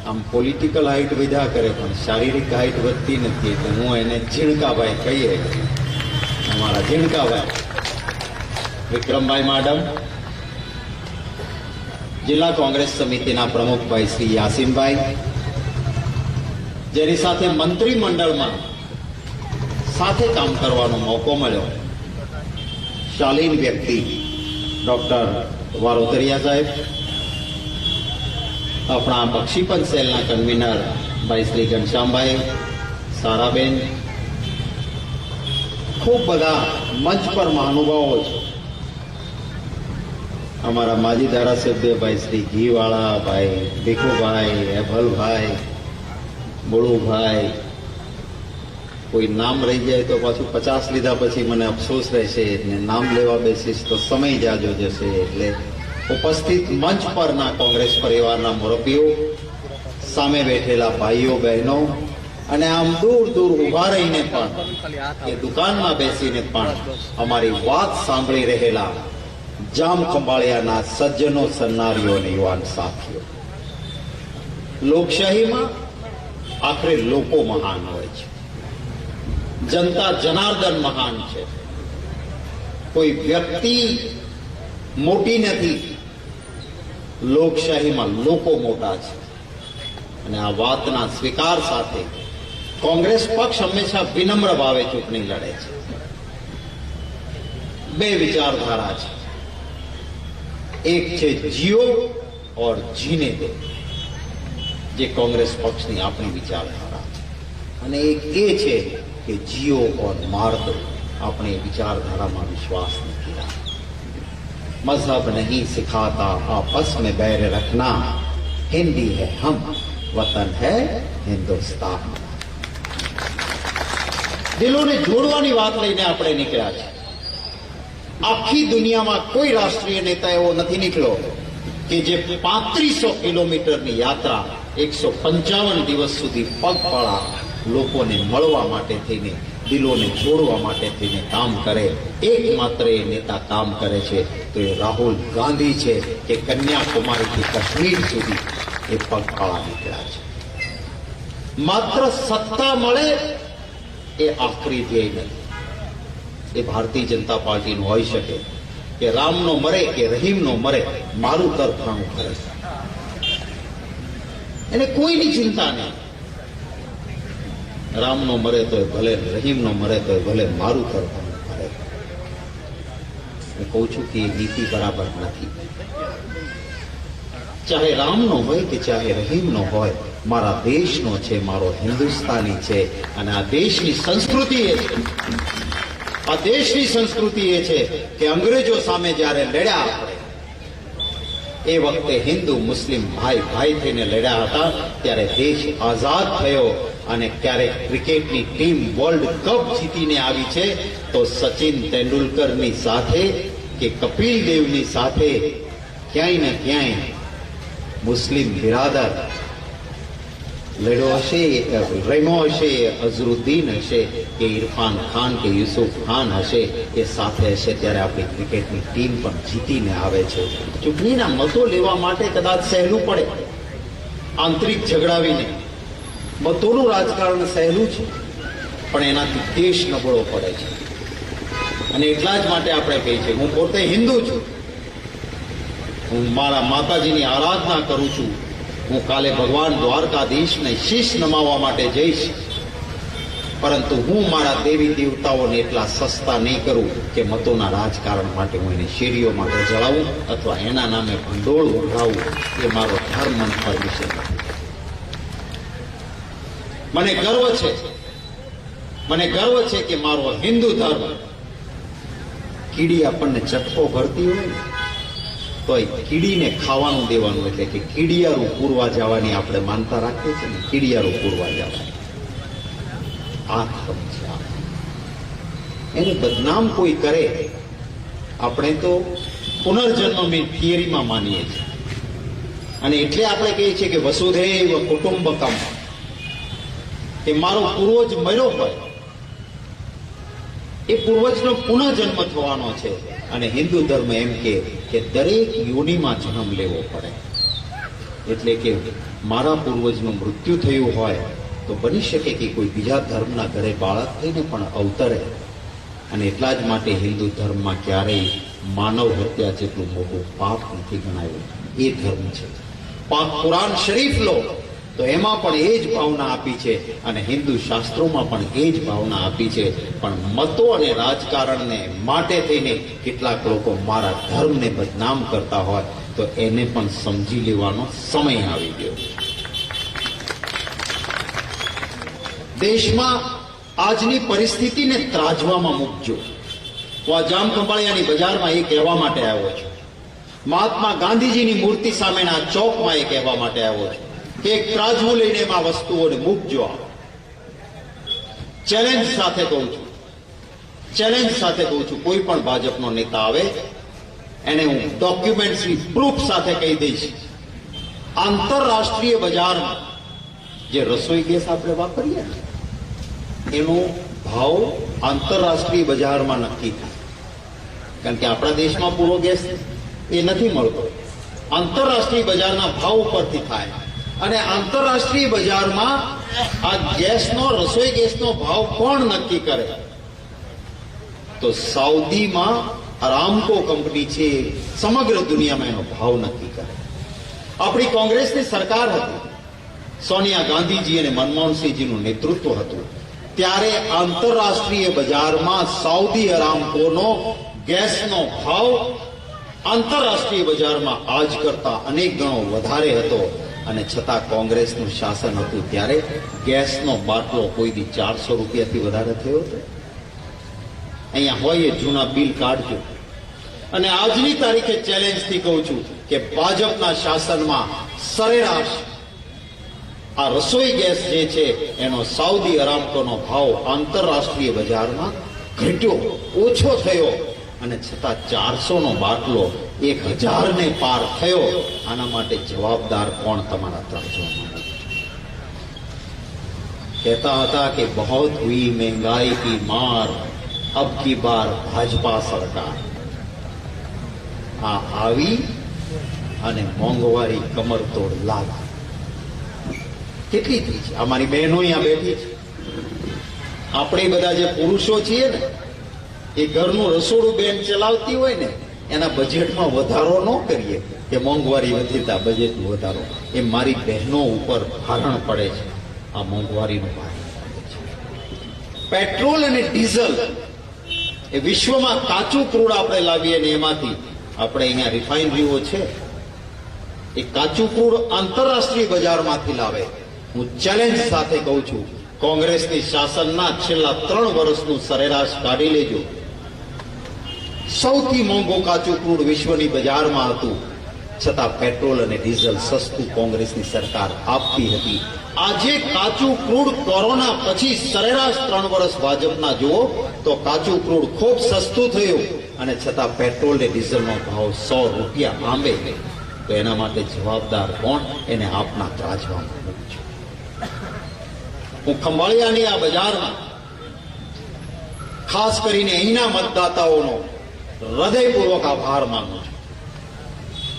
આમ પોલિટિકલ હાઇટ વધ્યા કરે પણ શારીરિક હાઇટ વધતી નથી, એટલે હું એને ઝીણકાભાઈ કહીએ. અમારા ઝીણકાભાઈ વિક્રમભાઈ માડમ, જિલ્લા કોંગ્રેસ સમિતિના પ્રમુખભાઈ શ્રી યાસીનભાઈ, જેની સાથે મંત્રીમંડળમાં સાથે કામ કરવાનો મોકો મળ્યો, શાલીન વ્યક્તિ ડોક્ટર વારોતરિયા સાહેબ, આપણા બક્ષીપંચ સેલના કન્વીનર ભાઈ શ્રી ઘનશ્યામભાઈ, સારાબેન, ખૂબ બધા મંચ પર મહાનુભાવો છે. અમારા માજી ધારાસભ્ય ભાઈ શ્રી ઘીવાળા, ભાઈ ભીખુભાઈ, એભલભાઈ, બોળુભાઈ, કોઈ નામ રહી જાય તો પાછું 50 લીધા પછી મને અફસોસ રહેશે, ને નામ લેવા બેસીશ તો સમય જાજો જશે. એટલે ઉપસ્થિત મંચ પરના કોંગ્રેસ પરિવારના મુરબ્બીઓ, સામે બેઠેલા ભાઈઓ બહેનો, અને આમ દૂર દૂર ઉભા રહીને પણ એ દુકાનમાં બેસીને પણ અમારી વાત સાંભળી રહેલા જામ ખંભાળિયાના સજ્જનો, સન્નારીઓ અને યુવાન સાથીઓ, લોકશાહીમાં આખરે લોકો મહાન હોય છે, જનતા જનાર્દન મહાન છે, કોઈ વ્યક્તિ મોટી નથી, લોકશાહીમાં લોકો મોટા છે. અને આ વાતના સ્વીકાર સાથે કોંગ્રેસ પક્ષ હંમેશા વિનમ્ર ભાવે ચૂંટણી લડે છે. બે વિચારધારા છે, એક છે જીઓ ઓર જીને દો, જે કોંગ્રેસ પક્ષની આપણી વિચારધારા છે, અને એક એ છે કે જીઓ ઓર માર દો, આપણે વિચારધારામાં વિશ્વાસ નથી રાખતા. मजहब नहीं सिखाता आपस में बैर रखना, हिंदी है हम, वतन है हिंदुस्तान. દિલોને જોડવાની વાત લઈને આપણે નીકળ્યા છે. આખી દુનિયામાં કોઈ રાષ્ટ્રીય નેતા એવો નથી નીકળ્યો કે જે 3500 કિલોમીટરની યાત્રા 155 દિવસ સુધી પગપાળા લોકોને મળવા માટે થઈને, દિલોને જોડવા માટે થઈને કામ કરે. એકમાત્ર એ નેતા કામ કરે છે તો એ રાહુલ ગાંધી છે, કે કન્યાકુમારીથી કાશ્મીર સુધી એ પગપાળા નીકળ્યા છે. માત્ર સત્તા મળે એ આખરી ધ્યેય નથી. એ ભારતીય જનતા પાર્ટીનું હોઈ શકે કે રામનો મરે કે રહીમનો મરે, મારું તરફાણું કરે. એને કોઈની ચિંતા નહીં. રામનો મરે તો ભલે, રહીમનો મરે તો ભલે, મારું તરફાણું કરે. હું કહું છું કે એ નીતિ બરાબર નથી. ચાહે રામનો હોય કે ચાહે રહીમનો હોય, મારા દેશનો છે, મારો હિન્દુસ્તાની છે. અને આ દેશની સંસ્કૃતિ એ છે, આ દેશની સંસ્કૃતિ એ છે કે અંગ્રેજો સામે જ્યારે લડ્યા આપણે, એ વખતે હિન્દુ મુસ્લિમ ભાઈ ભાઈ થઈને લડ્યા હતા. ત્યારે દેશ આઝાદ થયો. અને ક્યારેક ક્રિકેટની ટીમ વર્લ્ડ કપ જીતીને આવી છે તો સચિન તેંડુલકરની સાથે કે કપિલ દેવની સાથે ક્યાંય ને ક્યાંય મુસ્લિમ બિરાદર લડ્યો હશે, રમ્યો હશે, અઝરુદ્દીન હશે કે ઇરફાન ખાન કે યુસુફ ખાન હશે, એ સાથે હશે. ત્યારે આપણી ક્રિકેટની ટીમ પણ જીતીને આવે છે. ચૂંટણીના મતો લેવા માટે કદાચ સહેલું પડે, આંતરિક ઝઘડાવીને મતોનું રાજકારણ સહેલું છે, પણ એનાથી દેશ નબળો પડે છે. અને એટલા જ માટે આપણે કહીએ છીએ, હું પોતે હિન્દુ છું, હું મારા માતાજીની આરાધના કરું છું, હું કાલે ભગવાન દ્વારકાધીશને શીશ નમાવવા માટે જઈશ, પરંતુ હું મારા દેવી દેવતાઓને એટલા સસ્તા નહીં કરું કે મતોના રાજકારણ માટે હું એને શેરીઓમાં જળાવું અથવા એના નામે ભંડોળ ઉઘરાવું. એ મારો ધર્મ અને પરમિશન નથી. મને ગર્વ છે કે મારો હિન્દુ ધર્મ, કીડી આપણને ચટકો ભરતી હોય ને તો એ કીડીને ખાવાનું દેવાનું, એટલે કે કીડિયારું પૂરવા જવાની આપણે માનતા રાખીએ છીએ ને, કીડિયારું પૂરવા જવાની આ ધર્મ છે. એને બદનામ કોઈ કરે, આપણે તો પુનર્જન્મની થિયરીમાં માનીએ છીએ. અને એટલે આપણે કહીએ છીએ કે વસુધૈવ કુટુંબકમ, કે કે મારો પૂર્વજ મર્યો હોય, એ પૂર્વજનો પુનઃજન્મ થવાનો છે. અને હિન્દુ ધર્મ એમ કે દરેક યોનિમાં જન્મ લેવો પડે. એટલે કે મારા પૂર્વજનું મૃત્યુ થયું હોય તો બની શકે કે કોઈ બીજા ધર્મના ઘરે બાળક થઈને પણ અવતરે. અને એટલા જ માટે હિન્દુ ધર્મમાં ક્યારેય માનવ હત્યા જેટલું મોટું પાપ નથી ગણાયું. એ ધર્મ છે. પાક કુરાન શરીફ લો તો એમાં પણ એ જ ભાવના આપી છે, અને હિન્દુ શાસ્ત્રોમાં પણ એ જ ભાવના આપી છે. પણ મતો અને રાજકારણને માટે થઈને કેટલાક લોકો મારા ધર્મને બદનામ કરતા હોય તો એને પણ સમજી લેવાનો સમય આવી ગયો. દેશમાં આજની પરિસ્થિતિને ત્રાજવામાં મૂકજો. હું આ જામખંભાળિયાની બજારમાં એ કહેવા માટે આવ્યો છું. મહાત્મા ગાંધીજીની મૂર્તિ સામેના ચોકમાં એ કહેવા માટે આવ્યો છું કે એક ત્રાજવું લઈને એમાં વસ્તુઓને મૂકજો. ચેલેન્જ સાથે કહું છું, ચેલેન્જ સાથે કહું છું, કોઈ પણ ભાજપનો નેતા આવે એને હું ડોક્યુમેન્ટરી પ્રૂફ સાથે કહી દઈશ, આંતરરાષ્ટ્રીય બજારમાં જે રસોઈ ગેસ આપણે વાપરીએ ને એનો ભાવ આંતરરાષ્ટ્રીય બજારમાં નક્કી થાય. કારણ કે આપણા દેશમાં પૂરો ગેસ એ નથી મળતો. આંતરરાષ્ટ્રીય બજારના ભાવ ઉપરથી થાય. અને આંતરરાષ્ટ્રીય બજારમાં આ ગેસનો, રસોઈ ગેસનો ભાવ કોણ નક્કી કરે? તો સાઉદીમાં અરામકો કંપની છે, સમગ્ર દુનિયામાં એનો ભાવ નક્કી કરે. આપણી કોંગ્રેસની સરકાર હતી, સોનિયા ગાંધીજી અને મનમોહનસિંહજીનું નેતૃત્વ હતું, ત્યારે આંતરરાષ્ટ્રીય બજારમાં સાઉદી અરામકોનો ગેસનો ભાવ આંતરરાષ્ટ્રીય બજારમાં આજ કરતા અનેક ગણો વધારે હતો. અને છતાં કોંગ્રેસનું શાસન હતું ત્યારે ગેસનો બાટલો કોઈ દી 400 રૂપિયાથી વધારે થયો હતો. અહીંયા હોય એ જૂના બિલ કાઢજો. અને આજની તારીખે ચેલેન્જથી કહું છું કે ભાજપના શાસનમાં સરેરાશ આ રસોઈ ગેસ જે છે એનો સાઉદી અરામકોનો ભાવ આંતરરાષ્ટ્રીય બજારમાં ઘટ્યો, ઓછો થયો. અને છતાં 400નો બાટલો 1000ને પાર થયો. આના માટે જવાબદાર કોણ? તમારા ત્રાજવામાં. કહેતા હતા કે બહોત હુઈ મહેંગાઈ કી માર, અબ કી બાર ભાજપા સરકાર. આ આવી અને મોંઘવારી કમરતોડ લાગી. કેટલી થઈ છે? અમારી બહેનો અહીંયા બેઠી છે. આપણે બધા જે પુરુષો છીએ ને એ ઘરનું રસોડું બેન ચલાવતી હોય ને એના બજેટમાં વધારો ન કરીએ કે મોંઘવારી વધીતા બજેટમાં વધારો. એ મારી બહેનો ઉપર ભારણ પડે છે. આ મોંઘવારીનું ભારણ પડે છે. પેટ્રોલ અને ડીઝલ એ વિશ્વમાં કાચું ક્રૂડ આપણે લાવીએ ને એમાંથી આપણે અહીંયા રિફાઇનરીઓ છે એ કાચું ક્રૂડ આંતરરાષ્ટ્રીય બજારમાંથી લાવે. હું ચેલેન્જ સાથે કહું છું, કોંગ્રેસની શાસનના છેલ્લા 3 વર્ષનું સરેરાશ કાઢી લેજો. સૌથી મોંઘું કાચું ક્રૂડ વિશ્વની બજારમાં હતું, છતાં પેટ્રોલ અને ડીઝલ સસ્તું કોંગ્રેસની સરકાર આપતી હતી. આજે કાચું ક્રૂડ કોરોના પછી સરેરાશ 3 વર્ષ ભાજપના જુઓ તો કાચું ક્રૂડ ખૂબ સસ્તું થયું, અને છતાં પેટ્રોલ અને ડીઝલનો ભાવ 100 રૂપિયા આંબે. તો એના માટે જવાબદાર કોણ? એને આપના ત્રાજવામાં મૂકજો. હું ખંભાળિયાની આ બજારમાં ખાસ કરીને અહીંના મતદાતાઓનો હૃદયપૂર્વક આભાર માનું છું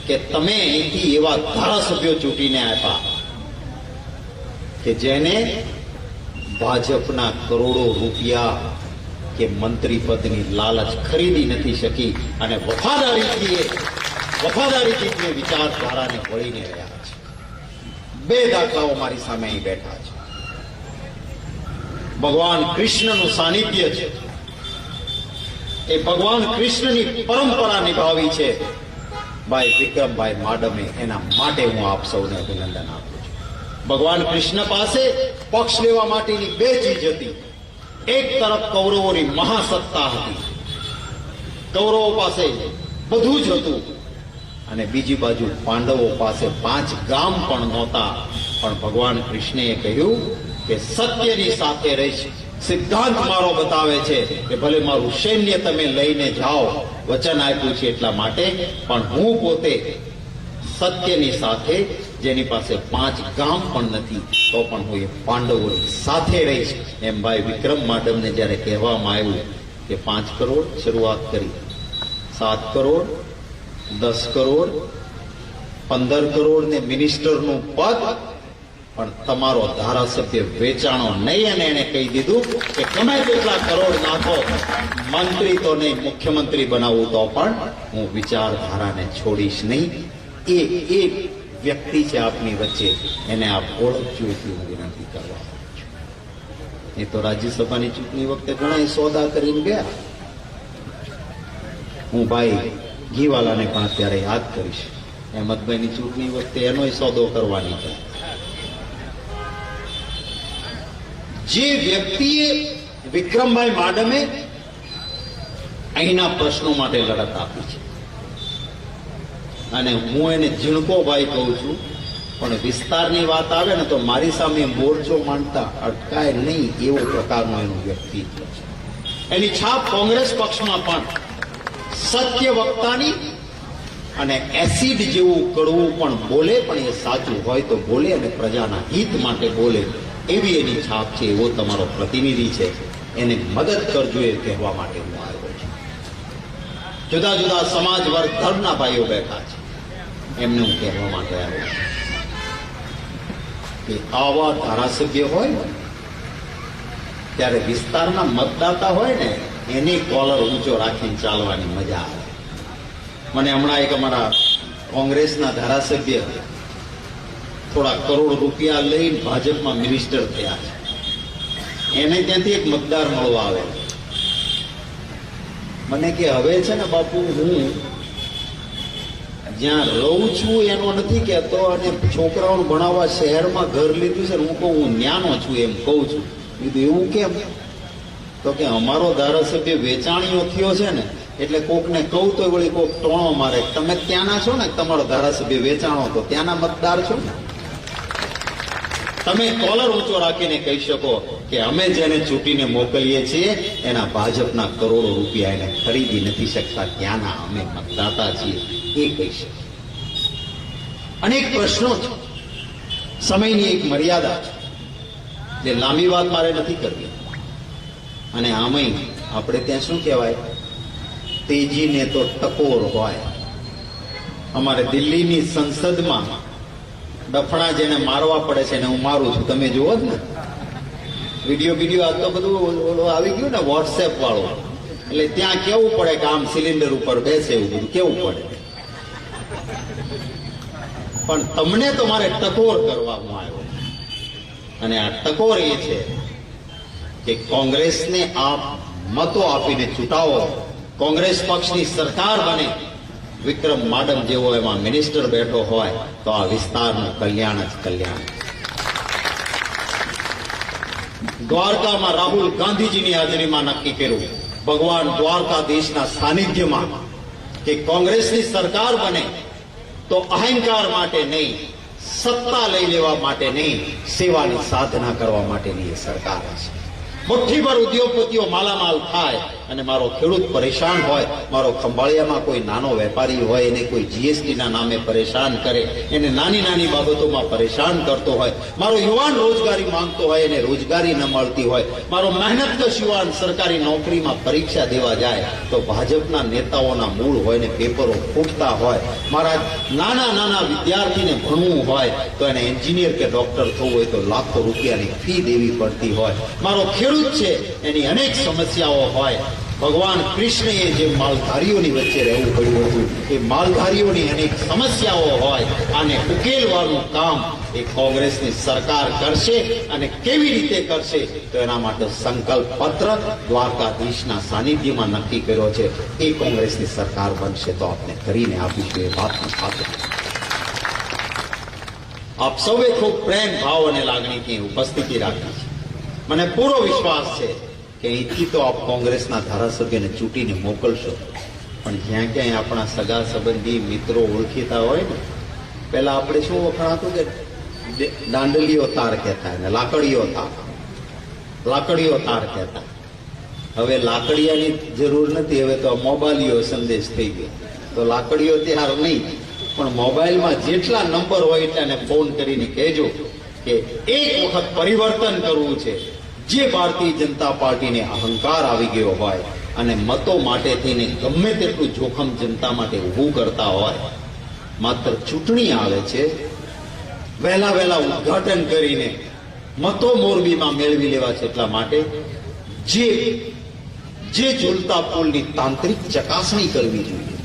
કે તમે અહીંથી એવા ધારાસભ્યો ચૂંટીને આપ્યા કે જેને ભાજપના કરોડો રૂપિયા કે મંત્રી પદની લાલચ ખરીદી નથી શકી અને વફાદારીથી વિચારધારાને વળીને રહ્યા છે. 2 દાખલાઓ મારી સામે અહીં બેઠા છે. ભગવાન કૃષ્ણનું સાનિધ્ય છે. એ ભગવાન કૃષ્ણની પરંપરા નિભાવી છે ભાઈ વિક્રમભાઈ માડમે. એના માટે હું આપ સૌને અભિનંદન આપું છું. ભગવાન કૃષ્ણ પાસે પક્ષ લેવા માટેની 2 ચીજ હતી. એક તરફ કૌરવોની મહાસત્તા હતી, કૌરવો પાસે બધું જ હતું, અને બીજી બાજુ પાંડવો પાસે 5 ગામ પણ નહોતા. પણ ભગવાન કૃષ્ણએ કહ્યું કે સત્યની સાથે રહીશ. સિદ્ધાંત મારો બતાવે છે કે ભલે મારું સૈન્ય તમે લઈને જાઓ, વચન આપ્યું છે એટલા માટે, પણ હું પોતે સત્યની સાથે, જેની પાસે 5 ગામ પણ નથી તો પણ હું એ પાંડવો સાથે રહીશ. એમ ભાઈ વિક્રમ માડમને જ્યારે કહેવામાં આવ્યું કે 5 કરોડ શરૂઆત કરી, 7 કરોડ, 10 કરોડ, 15 કરોડ ને મિનિસ્ટરનું પદ, પણ તમારો ધારાસભ્ય વેચાણો નહીં. અને એને કહી દીધું કે ગમે તેટલા કરોડ નાખો, મંત્રી તો નહીં, મુખ્યમંત્રી બનાવું તો પણ હું વિચારધારાને છોડીશ નહીં. એ વ્યક્તિ છે આપની વચ્ચે, એને આપ ઓળખજો એટલી હું વિનંતી કરવા. એ તો રાજ્યસભાની ચૂંટણી વખતે ઘણા સોદા કરીને ગયા. હું ભાઈ ઘીવાલાને પણ અત્યારે યાદ કરીશ. અહેમદભાઈની ચૂંટણી વખતે એનોય સોદો કરવાની છે. જે વ્યક્તિએ વિક્રમભાઈ માડમે અહીંના પ્રશ્નો માટે લડત આપી છે, અને હું એને ઝીણકોભાઈ કહું છું, પણ વિસ્તારની વાત આવે ને તો મારી સામે મોરચો માંડતા અટકાય નહીં એવો પ્રકારનો એનું વ્યક્તિત્વ છે. એની છાપ કોંગ્રેસ પક્ષમાં પણ સત્ય વક્તાની અને એસિડ જેવું કડવું પણ બોલે, પણ એ સાચું હોય તો બોલે અને પ્રજાના હિત માટે બોલે, એવી એની છાપ છે. એવો તમારો પ્રતિનિધિ છે, એને મદદ કરજો એ કહેવા માટે હું આવ્યો છું. જુદા જુદા સમાજ વર્ગ ધર્મના ભાઈઓ બેઠા છે, એમને હું કહેવા માટે આવ્યો છું કે આવા ધારાસભ્ય હોય ને ત્યારે વિસ્તારના મતદાતા હોય ને એને કોલર ઊંચો રાખીને ચાલવાની મજા આવે. મને હમણાં એક અમારા કોંગ્રેસના ધારાસભ્ય થોડા કરોડ રૂપિયા લઈને ભાજપમાં મિનિસ્ટર થયા છે. એને ત્યાંથી એક મતદાર મળવા આવે, મને કે હવે છે ને બાપુ, હું જ્યાં રહું છું એનો નથી કહેતો, અને છોકરાઓને ભણાવવા શહેરમાં ઘર લીધું છે, હું કહું હું ન્યાનો છું એમ કહું છું. કીધું એવું કેમ? તો કે અમારો ધારાસભ્ય વેચાણીઓ થયો છે ને, એટલે કોકને કહું તો વળી કોક ટોણો મારે, તમે ત્યાંના છો ને, તમારો ધારાસભ્ય વેચાણો તો ત્યાંના મતદાર છો ને, તમે કોલર ઊંચો રાખીને કહી શકો કે અમે જેને ચૂંટીને મોકલીએ છીએ એના ભાજપના કરોડો રૂપિયા એને ખરીદી નથી શકતા, ત્યાંના અમે મતદાતા છીએ, એ કહી શકે. અનેક પ્રશ્નો છે, સમયની એક મર્યાદા છે, જે લાંબી વાત મારે નથી કરવી. અને આમય આપણે ત્યાં શું કહેવાય, તેજીને તો ટકોર હોય. અમારે દિલ્હીની સંસદમાં ડફણા જેને મારવા પડે છે ને હું મારું છું, તમે જુઓ જ ને વિડીયો આ તો બધું આવી ગયું ને વોટ્સએપ વાળું, એટલે ત્યાં કેવું પડે કે આમ સિલિન્ડર ઉપર બેસે, એવું બધું કેવું પડે. પણ તમને તો મારે ટકોર કરવામાં આવ્યો, અને આ ટકોર એ છે કે કોંગ્રેસને આપ મતો આપીને ચૂંટાવો, કોંગ્રેસ પક્ષની સરકાર બને, વિક્રમ માડમ જેવો એમાં મિનિસ્ટર બેઠો હોય તો આ વિસ્તારનું કલ્યાણ જ કલ્યાણ. દ્વારકામાં રાહુલ ગાંધીજીની હાજરીમાં નક્કી કર્યું, ભગવાન દ્વારકાધીશના સાનિધ્યમાં, કે કોંગ્રેસની સરકાર બને તો અહંકાર માટે નહીં, સત્તા લઈ લેવા માટે નહીં, સેવાની સાધના કરવા માટેની એ સરકાર હશે. મુઠ્ઠીભર ઉદ્યોગપતિઓ માલામાલ થાય અને મારો ખેડૂત પરેશાન હોય, મારો ખંભાળિયામાં કોઈ નાનો વેપારી હોય, એને કોઈ જીએસટીના નામે પરેશાન કરે, એને નાની નાની બાબતોમાં પરેશાન કરતો હોય, મારો યુવાન રોજગારી માંગતો હોય, એને રોજગારી ન મળતી હોય, મારો મહેનતકશ યુવાન સરકારી નોકરીમાં પરીક્ષા દેવા જાય તો ભાજપના નેતાઓના મૂળ હોય ને પેપરો ફૂટતા હોય, મારા નાના નાના વિદ્યાર્થીને ભણવું હોય તો એને એન્જિનિયર કે ડોક્ટર થવું હોય તો લાખો રૂપિયાની ફી દેવી પડતી હોય, મારો ખેડૂત છે એની અનેક સમસ્યાઓ હોય. ભગવાન કૃષ્ણએ જે માલધારીઓની વચ્ચે રહેવું પડ્યું હતું, એ માલધારીઓની અનેક સમસ્યાઓ હોય, આને ઉકેલવાનું કામ એ કોંગ્રેસની સરકાર કરશે. અને કેવી રીતે કરશે તો એના માટે સંકલ્પ પત્ર દ્વારકાધીશના સાનિધ્યમાં નક્કી કર્યો છે. એ કોંગ્રેસની સરકાર બનશે તો આપને કરીને આપીશું, એ વાતની ખાતરી. આપ સૌએ ખૂબ પ્રેમ, ભાવ અને લાગણીથી ઉપસ્થિતિ રાખી છે. મને પૂરો વિશ્વાસ છે કે અહીંથી તો આપ કોંગ્રેસના ધારાસભ્યને ચૂંટીને મોકલશો, પણ જ્યાં ક્યાંય આપણા સગા સંબંધી મિત્રો ઓળખીતા હોય ને, પહેલા આપણે શું વખણાતું કે દાંડલીઓ તાર કહેતા ને લાકડીઓ તાર કહેતા. હવે લાકડીયાની જરૂર નથી, હવે તો મોબાઈલીઓ સંદેશ થઈ ગયો, તો લાકડીઓ ત્યાર નહીં, પણ મોબાઈલમાં જેટલા નંબર હોય એટલાને ફોન કરીને કહેજો કે એક વખત પરિવર્તન કરવું છે. જે ભારતીય જનતા પાર્ટીને અહંકાર આવી ગયો હોય અને મતો માટે થઈને ગમે તેટલું જોખમ જનતા માટે ઊભું કરતા હોય, માત્ર ચૂંટણી આવે છે વહેલા વહેલા ઉદ્ઘાટન કરીને મતો મોરબીમાં મેળવી લેવા છે. એટલા માટે જે ઝૂલતા પુલની તાંત્રિક ચકાસણી કરવી જોઈએ.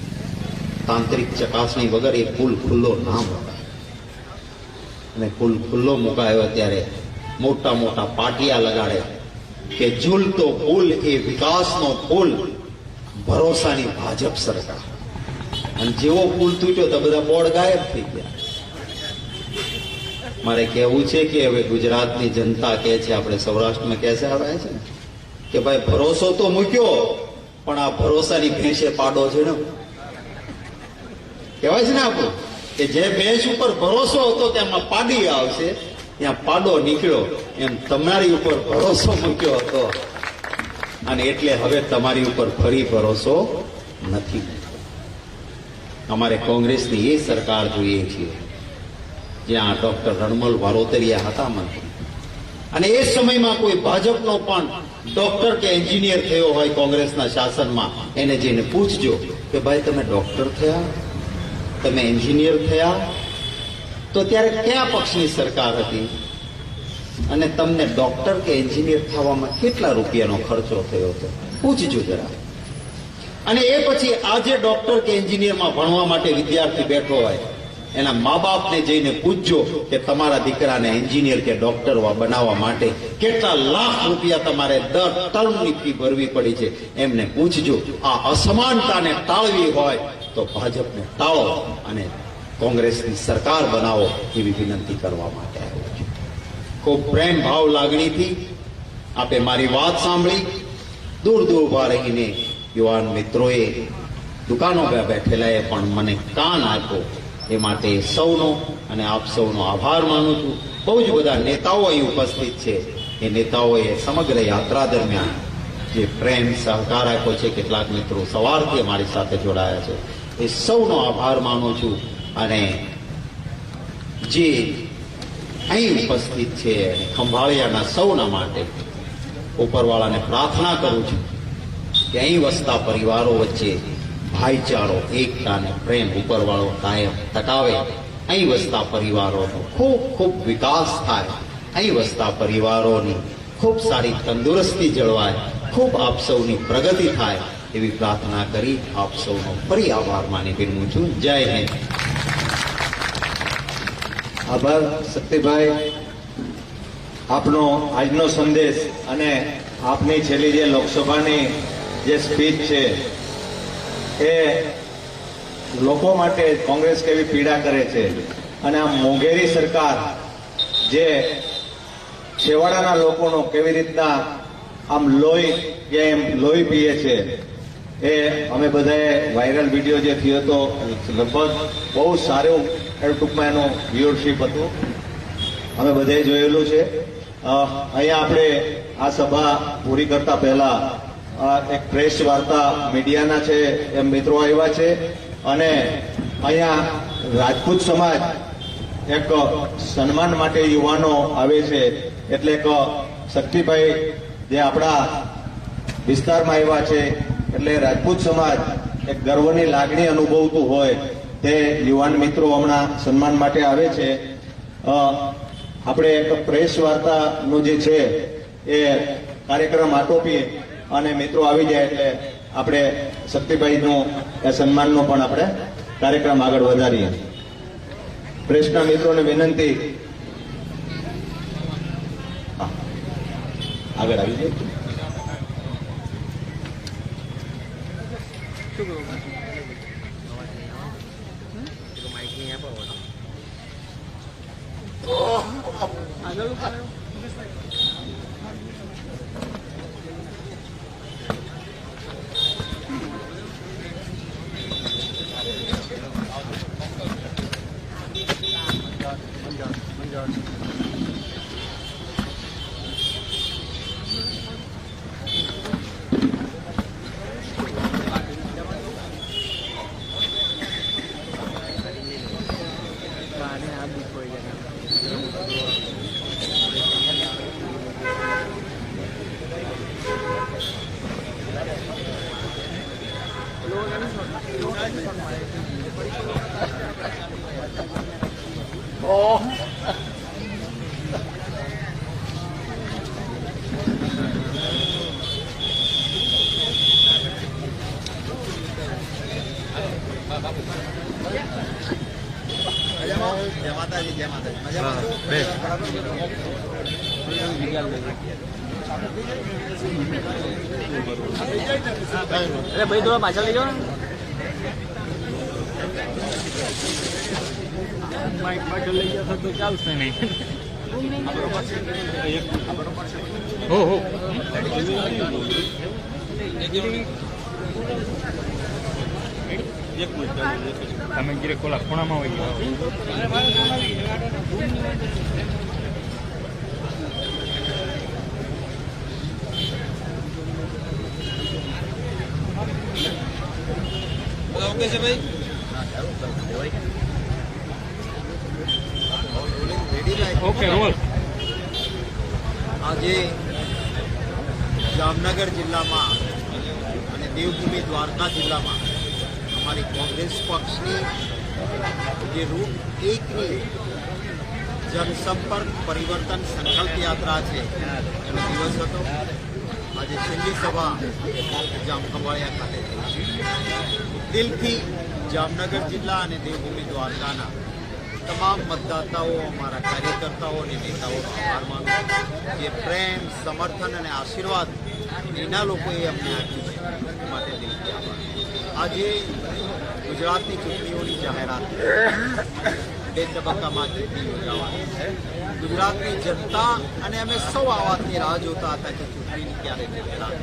તાંત્રિક ચકાસણી વગર એ પુલ ખુલ્લો ના મુકાય. અને પુલ ખુલ્લો મુકાયો ત્યારે મોટા મોટા પાટિયા લગાડે કે ઝૂલતો પુલ એ વિકાસનો પુલ, ભરોસાની ભાજપ સરકાર. અને જેવો પુલ તૂટ્યો તો બધા બોર્ડ ગાયબ થઈ ગયા. મારે કહેવું છે કે હવે ગુજરાતની જનતા કહે છે, આપણે સૌરાષ્ટ્રમાં કહેશે આવ્યા છે ને કે ભાઈ ભરોસો તો મૂક્યો પણ આ ભરોસાની ભેંસે પાડો છે ને. કહેવાય છે ને આપણું કે જે ભેંસ ઉપર ભરોસો હતો તેમાં પાડી આવશે, ત્યાં પાડો નીકળ્યો. એમ તમારી ઉપર ભરોસો મૂક્યો હતો અને એટલે હવે તમારી ઉપર ફરી ભરોસો નથી. અમારે કોંગ્રેસની એ સરકાર જોઈએ છીએ જ્યાં ડોક્ટર રણમલ વારોતરિયા હતા મંત્રી, અને એ સમયમાં કોઈ ભાજપનો પણ ડોક્ટર કે એન્જિનિયર થયો હોય કોંગ્રેસના શાસનમાં, એને જઈને પૂછજો કે ભાઈ તમે ડોક્ટર થયા, તમે એન્જિનિયર થયા, તો ત્યારે કયા પક્ષની સરકાર હતી અને તમને ડોક્ટર કે એન્જિનિયર થવામાં કેટલા રૂપિયાનો ખર્ચો થયો હતો, પૂછજો જરા. અને એ પછી આજે ડોક્ટર કે એન્જિનિયરમાં ભણવા માટે વિદ્યાર્થી બેઠો હોય, એના મા બાપને જઈને પૂછજો કે તમારા દીકરાને એન્જિનિયર કે ડોક્ટર બનાવવા માટે કેટલા લાખ રૂપિયા તમારે દર ટર્મની ફી ભરવી પડી છે. એમને પૂછજો. આ અસમાનતાને ટાળવી હોય તો ભાજપને ટાળો અને કોંગ્રેસની સરકાર બનાવો એવી વિનંતી કરવા માટે આવ્યો છું. ખૂબ પ્રેમ ભાવ લાગણીથી આપે મારી વાત સાંભળી. દૂર દૂર ઉભા રહીને યુવાન મિત્રોએ, દુકાનો બેઠેલાએ પણ મને કાન આપ્યો. એ માટે સૌનો અને આપ સૌનો આભાર માનું છું. બહુ જ બધા નેતાઓ અહીં ઉપસ્થિત છે. એ નેતાઓએ સમગ્ર યાત્રા દરમિયાન જે પ્રેમ સહકાર આપ્યો છે, કેટલાક મિત્રો સવારથી અમારી સાથે જોડાયા છે, એ સૌનો આભાર માનું છું. અને જે અહીં ઉપસ્થિત છે ખંભાળિયાના સૌના માટે ઉપરવાળાને પ્રાર્થના કરું છું કે અહીં વસતા પરિવારો વચ્ચે ભાઈચારો, એકતા અને પ્રેમ ઉપરવાળો કાયમ ટકાવે. અહીં વસતા પરિવારોનો ખૂબ ખૂબ વિકાસ થાય. અહીં વસતા પરિવારોની ખૂબ સારી તંદુરસ્તી જળવાય. ખૂબ આપ સૌની પ્રગતિ થાય એવી પ્રાર્થના કરી આપ સૌનો ફરી આભાર માની વિનમું છું. જય હિન્દ. આભાર શક્તિભાઈ. આપનો આજનો સંદેશ અને આપની છેલ્લી જે લોકસભાની જે સ્પીચ છે એ લોકો માટે કોંગ્રેસ કેવી પીડા કરે છે અને આ મોંઘેરી સરકાર જે છેવાડાના લોકોનો કેવી રીતના આમ લોહી પીએ છે, એ અમે બધાએ વાયરલ વિડીયો જે થયો હતો, લગભગ બહુ સારું ટૂંકમાં એનું વ્યુઅરશિપ હતું, અમે બધાએ જોયેલું છે. અહીંયા આપણે આ સભા પૂરી કરતા પહેલા એક પ્રેસ વાર્તા મીડિયાના છે એમ મિત્રો આવ્યા છે, અને અહીંયા રાજપૂત સમાજ એક સન્માન માટે યુવાનો આવે છે. એટલે એક શક્તિભાઈ જે આપણા વિસ્તારમાં આવ્યા છે, એટલે રાજપૂત સમાજ એક ગર્વની લાગણી અનુભવતું હોય તે યુવાન મિત્રો હમણાં સન્માન માટે આવે છે. આપણે એક પ્રેસ વાર્તાનું જે છે એ કાર્યક્રમ આટોપીએ અને મિત્રો આવી જાય એટલે આપણે શક્તિભાઈનું એ સન્માનનો પણ આપણે કાર્યક્રમ આગળ વધારીએ. પ્રેસના મિત્રોને વિનંતી આગળ આવી જાય. આ બી કોઈ માતાજી જય માતાજી મજામાં છો? અરે ભાઈ થોડા પાછળ લઈ જાઓ ને. માઇક પાછળ લઈ જશો તો ચાલશે નહીં. હો હો તમે ગીરે કોલા ખૂણામાં હોય ઓકે છે ભાઈ ઓકે રોલ. આજે જામનગર જિલ્લામાં અને દેવભૂમિ દ્વારકા જિલ્લામાં અમારી કોંગ્રેસ પક્ષની જે રૂટ એકની જનસંપર્ક પરિવર્તન સંકલ્પ યાત્રા છે એનો દિવસ હતો. આજે છેલ્લી સભા જામખંભાળિયા ખાતે થઈ. દિલથી જામનગર જિલ્લા અને દેવભૂમિ દ્વારકાના તમામ મતદાતાઓ, અમારા કાર્યકર્તાઓ અને નેતાઓનો આભાર માનું. જે પ્રેમ, સમર્થન અને આશીર્વાદ એના લોકોએ અમને આપ્યું છે એ માટે દિલથી આભાર. આજે ગુજરાતની ચૂંટણીઓની જાહેરાત 2 તબક્કામાં ચૂંટણી યોજાવાની છે. ગુજરાતની જનતા અને અમે સૌ આ વાતની રાહ જોતા હતા કે ચૂંટણીની ક્યારે જાહેરાત.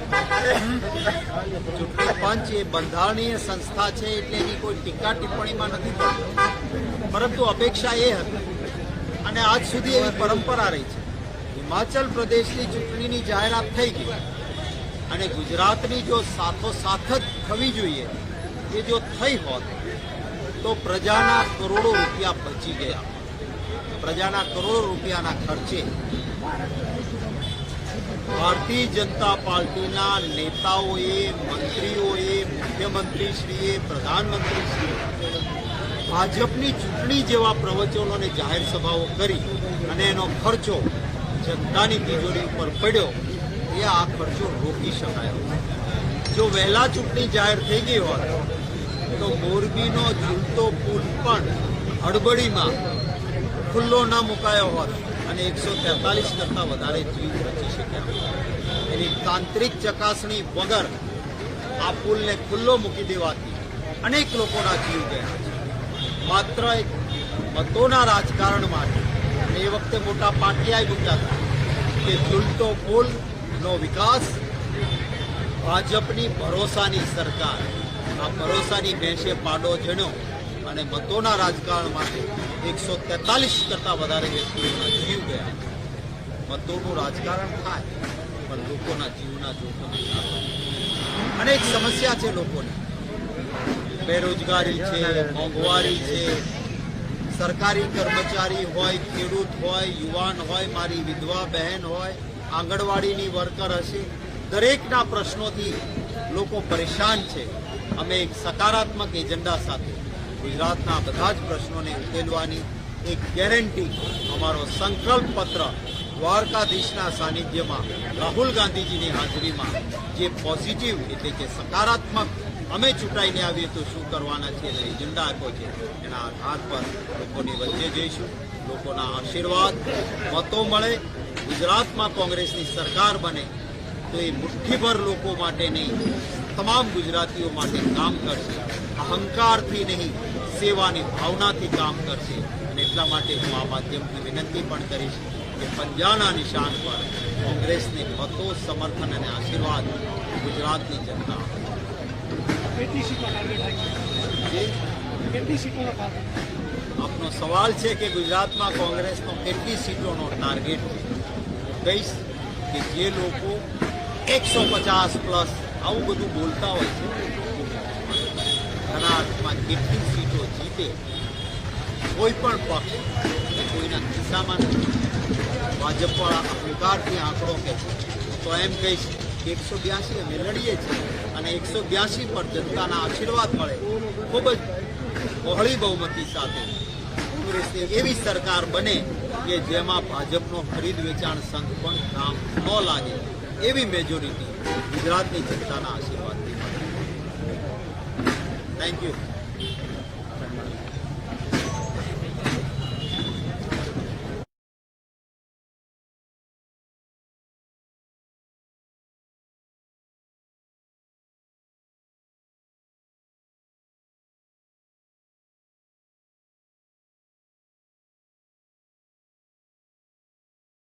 ચૂંટણી પંચ એ બંધારણીય સંસ્થા છે એટલે એની કોઈ ટીકા ટિપ્પણીમાં નથી પડતી, પરંતુ અપેક્ષા એ હતી અને આજ સુધી એવી પરંપરા રહી છે. હિમાચલ પ્રદેશની ચૂંટણીની જાહેરાત થઈ ગઈ અને ગુજરાતની જો સાથોસાથ જ થવી જોઈએ એ જો થઈ હોત તો પ્રજાના કરોડો રૂપિયા બચી ગયા. પ્રજાના કરોડો રૂપિયાના ખર્ચે ભારતીય જનતા પાર્ટીના નેતાઓએ, મંત્રીઓએ, મુખ્યમંત્રીશ્રીએ, પ્રધાનમંત્રીશ્રીએ ભાજપની ચૂંટણી જેવા પ્રવચનોને જાહેર સભાઓ કરી અને એનો ખર્ચો જનતાની તિજોરી ઉપર પડ્યો. એ આ ખર્ચો રોકી શકાયો. જો વહેલા ચૂંટણી જાહેર થઈ ગઈ હોત તો મોરબીનો ઝૂલતો પુલ પણ હડબડીમાં ખુલ્લો ન મુકાયો હોત અને 143 કરતાં વધારે જીવ બચી શક્યા. એની તાંત્રિક ચકાસણી વગર આ પુલને ખુલ્લો મૂકી દેવાથી અનેક લોકોના જીવ ગયા. માત્ર એક મતોના રાજકારણ માટે અને એ વખતે મોટા પાટિયા મૂક્યા હતા કે ઝૂલતો પુલનો વિકાસ ભાજપની ભરોસાની સરકાર આ ભરોસાની ભેંસે પાડો જણ્યો અને મતોના રાજકારણ માટે 143 કરતાં વધારે વ્યક્તિઓના જીવ ગયા. મતોનું રાજકારણ થાય પણ લોકોના જીવના જોખમે ના થાય. અનેક સમસ્યા છે લોકોની. બેરોજગારી છે, મોંઘવારી છે, સરકારી કર્મચારી હોય, ખેડૂત હોય, યુવાન હોય, મારી વિધવા બહેન હોય, આંગણવાડીની વર્કર હશે, દરેકના પ્રશ્નોથી લોકો પરેશાન છે. અમે એક સકારાત્મક એજન્ડા સાથે ગુજરાતના બધા જ પ્રશ્નોને ઉકેલવાની એક ગેરંટી, અમારો સંકલ્પ પત્ર દ્વારકાધીશના સાનિધ્યમાં રાહુલ ગાંધીજીની હાજરીમાં જે પોઝિટિવ એટલે કે સકારાત્મક અમે ચૂંટાઈને આવીએ તો શું કરવાના છે એનો એજન્ડા આપ્યો છે. એના આધાર પર લોકોની વચ્ચે જઈશું. લોકોના આશીર્વાદ, મતો મળે, ગુજરાતમાં કોંગ્રેસની સરકાર બને તો એ મુઠ્ઠીભર લોકો માટે નહીં, તમામ ગુજરાતીઓ માટે કામ કરશે. અહંકારથી નહીં, સેવાની ભાવનાથી કામ કરશે. અને એટલા માટે હું આ માધ્યમથી વિનંતી પણ કરીશ કે પંજાના નિશાન પર કોંગ્રેસને મતો, સમર્થન અને આશીર્વાદ ગુજરાતની જનતા. આપનો સવાલ છે કે ગુજરાતમાં કોંગ્રેસનો કેટલી સીટોનો ટાર્ગેટ છે. કહીશ કે જે લોકો 150 પ્લસ આવું બધું બોલતા હોય છે ઘણા અર્થમાં કેટલી સીટો જીતે કોઈ પણ પક્ષ એ કોઈના ખિસ્સામાં નથી. ભાજપવાળા અહંકારથી આંકડો કે તો એમ કહીશ કે 182 અમે લડીએ છીએ અને 182 પર જનતાના આશીર્વાદ મળે ખૂબ જ બહોળી બહુમતી સાથે કોંગ્રેસની એવી સરકાર બને કે જેમાં ભાજપનો ખરીદ વેચાણ સંઘ પણ કામ ન લાગે એવી મેજોરિટી ગુજરાતની જનતાના આશીર્વાદથી મળે. Thank you.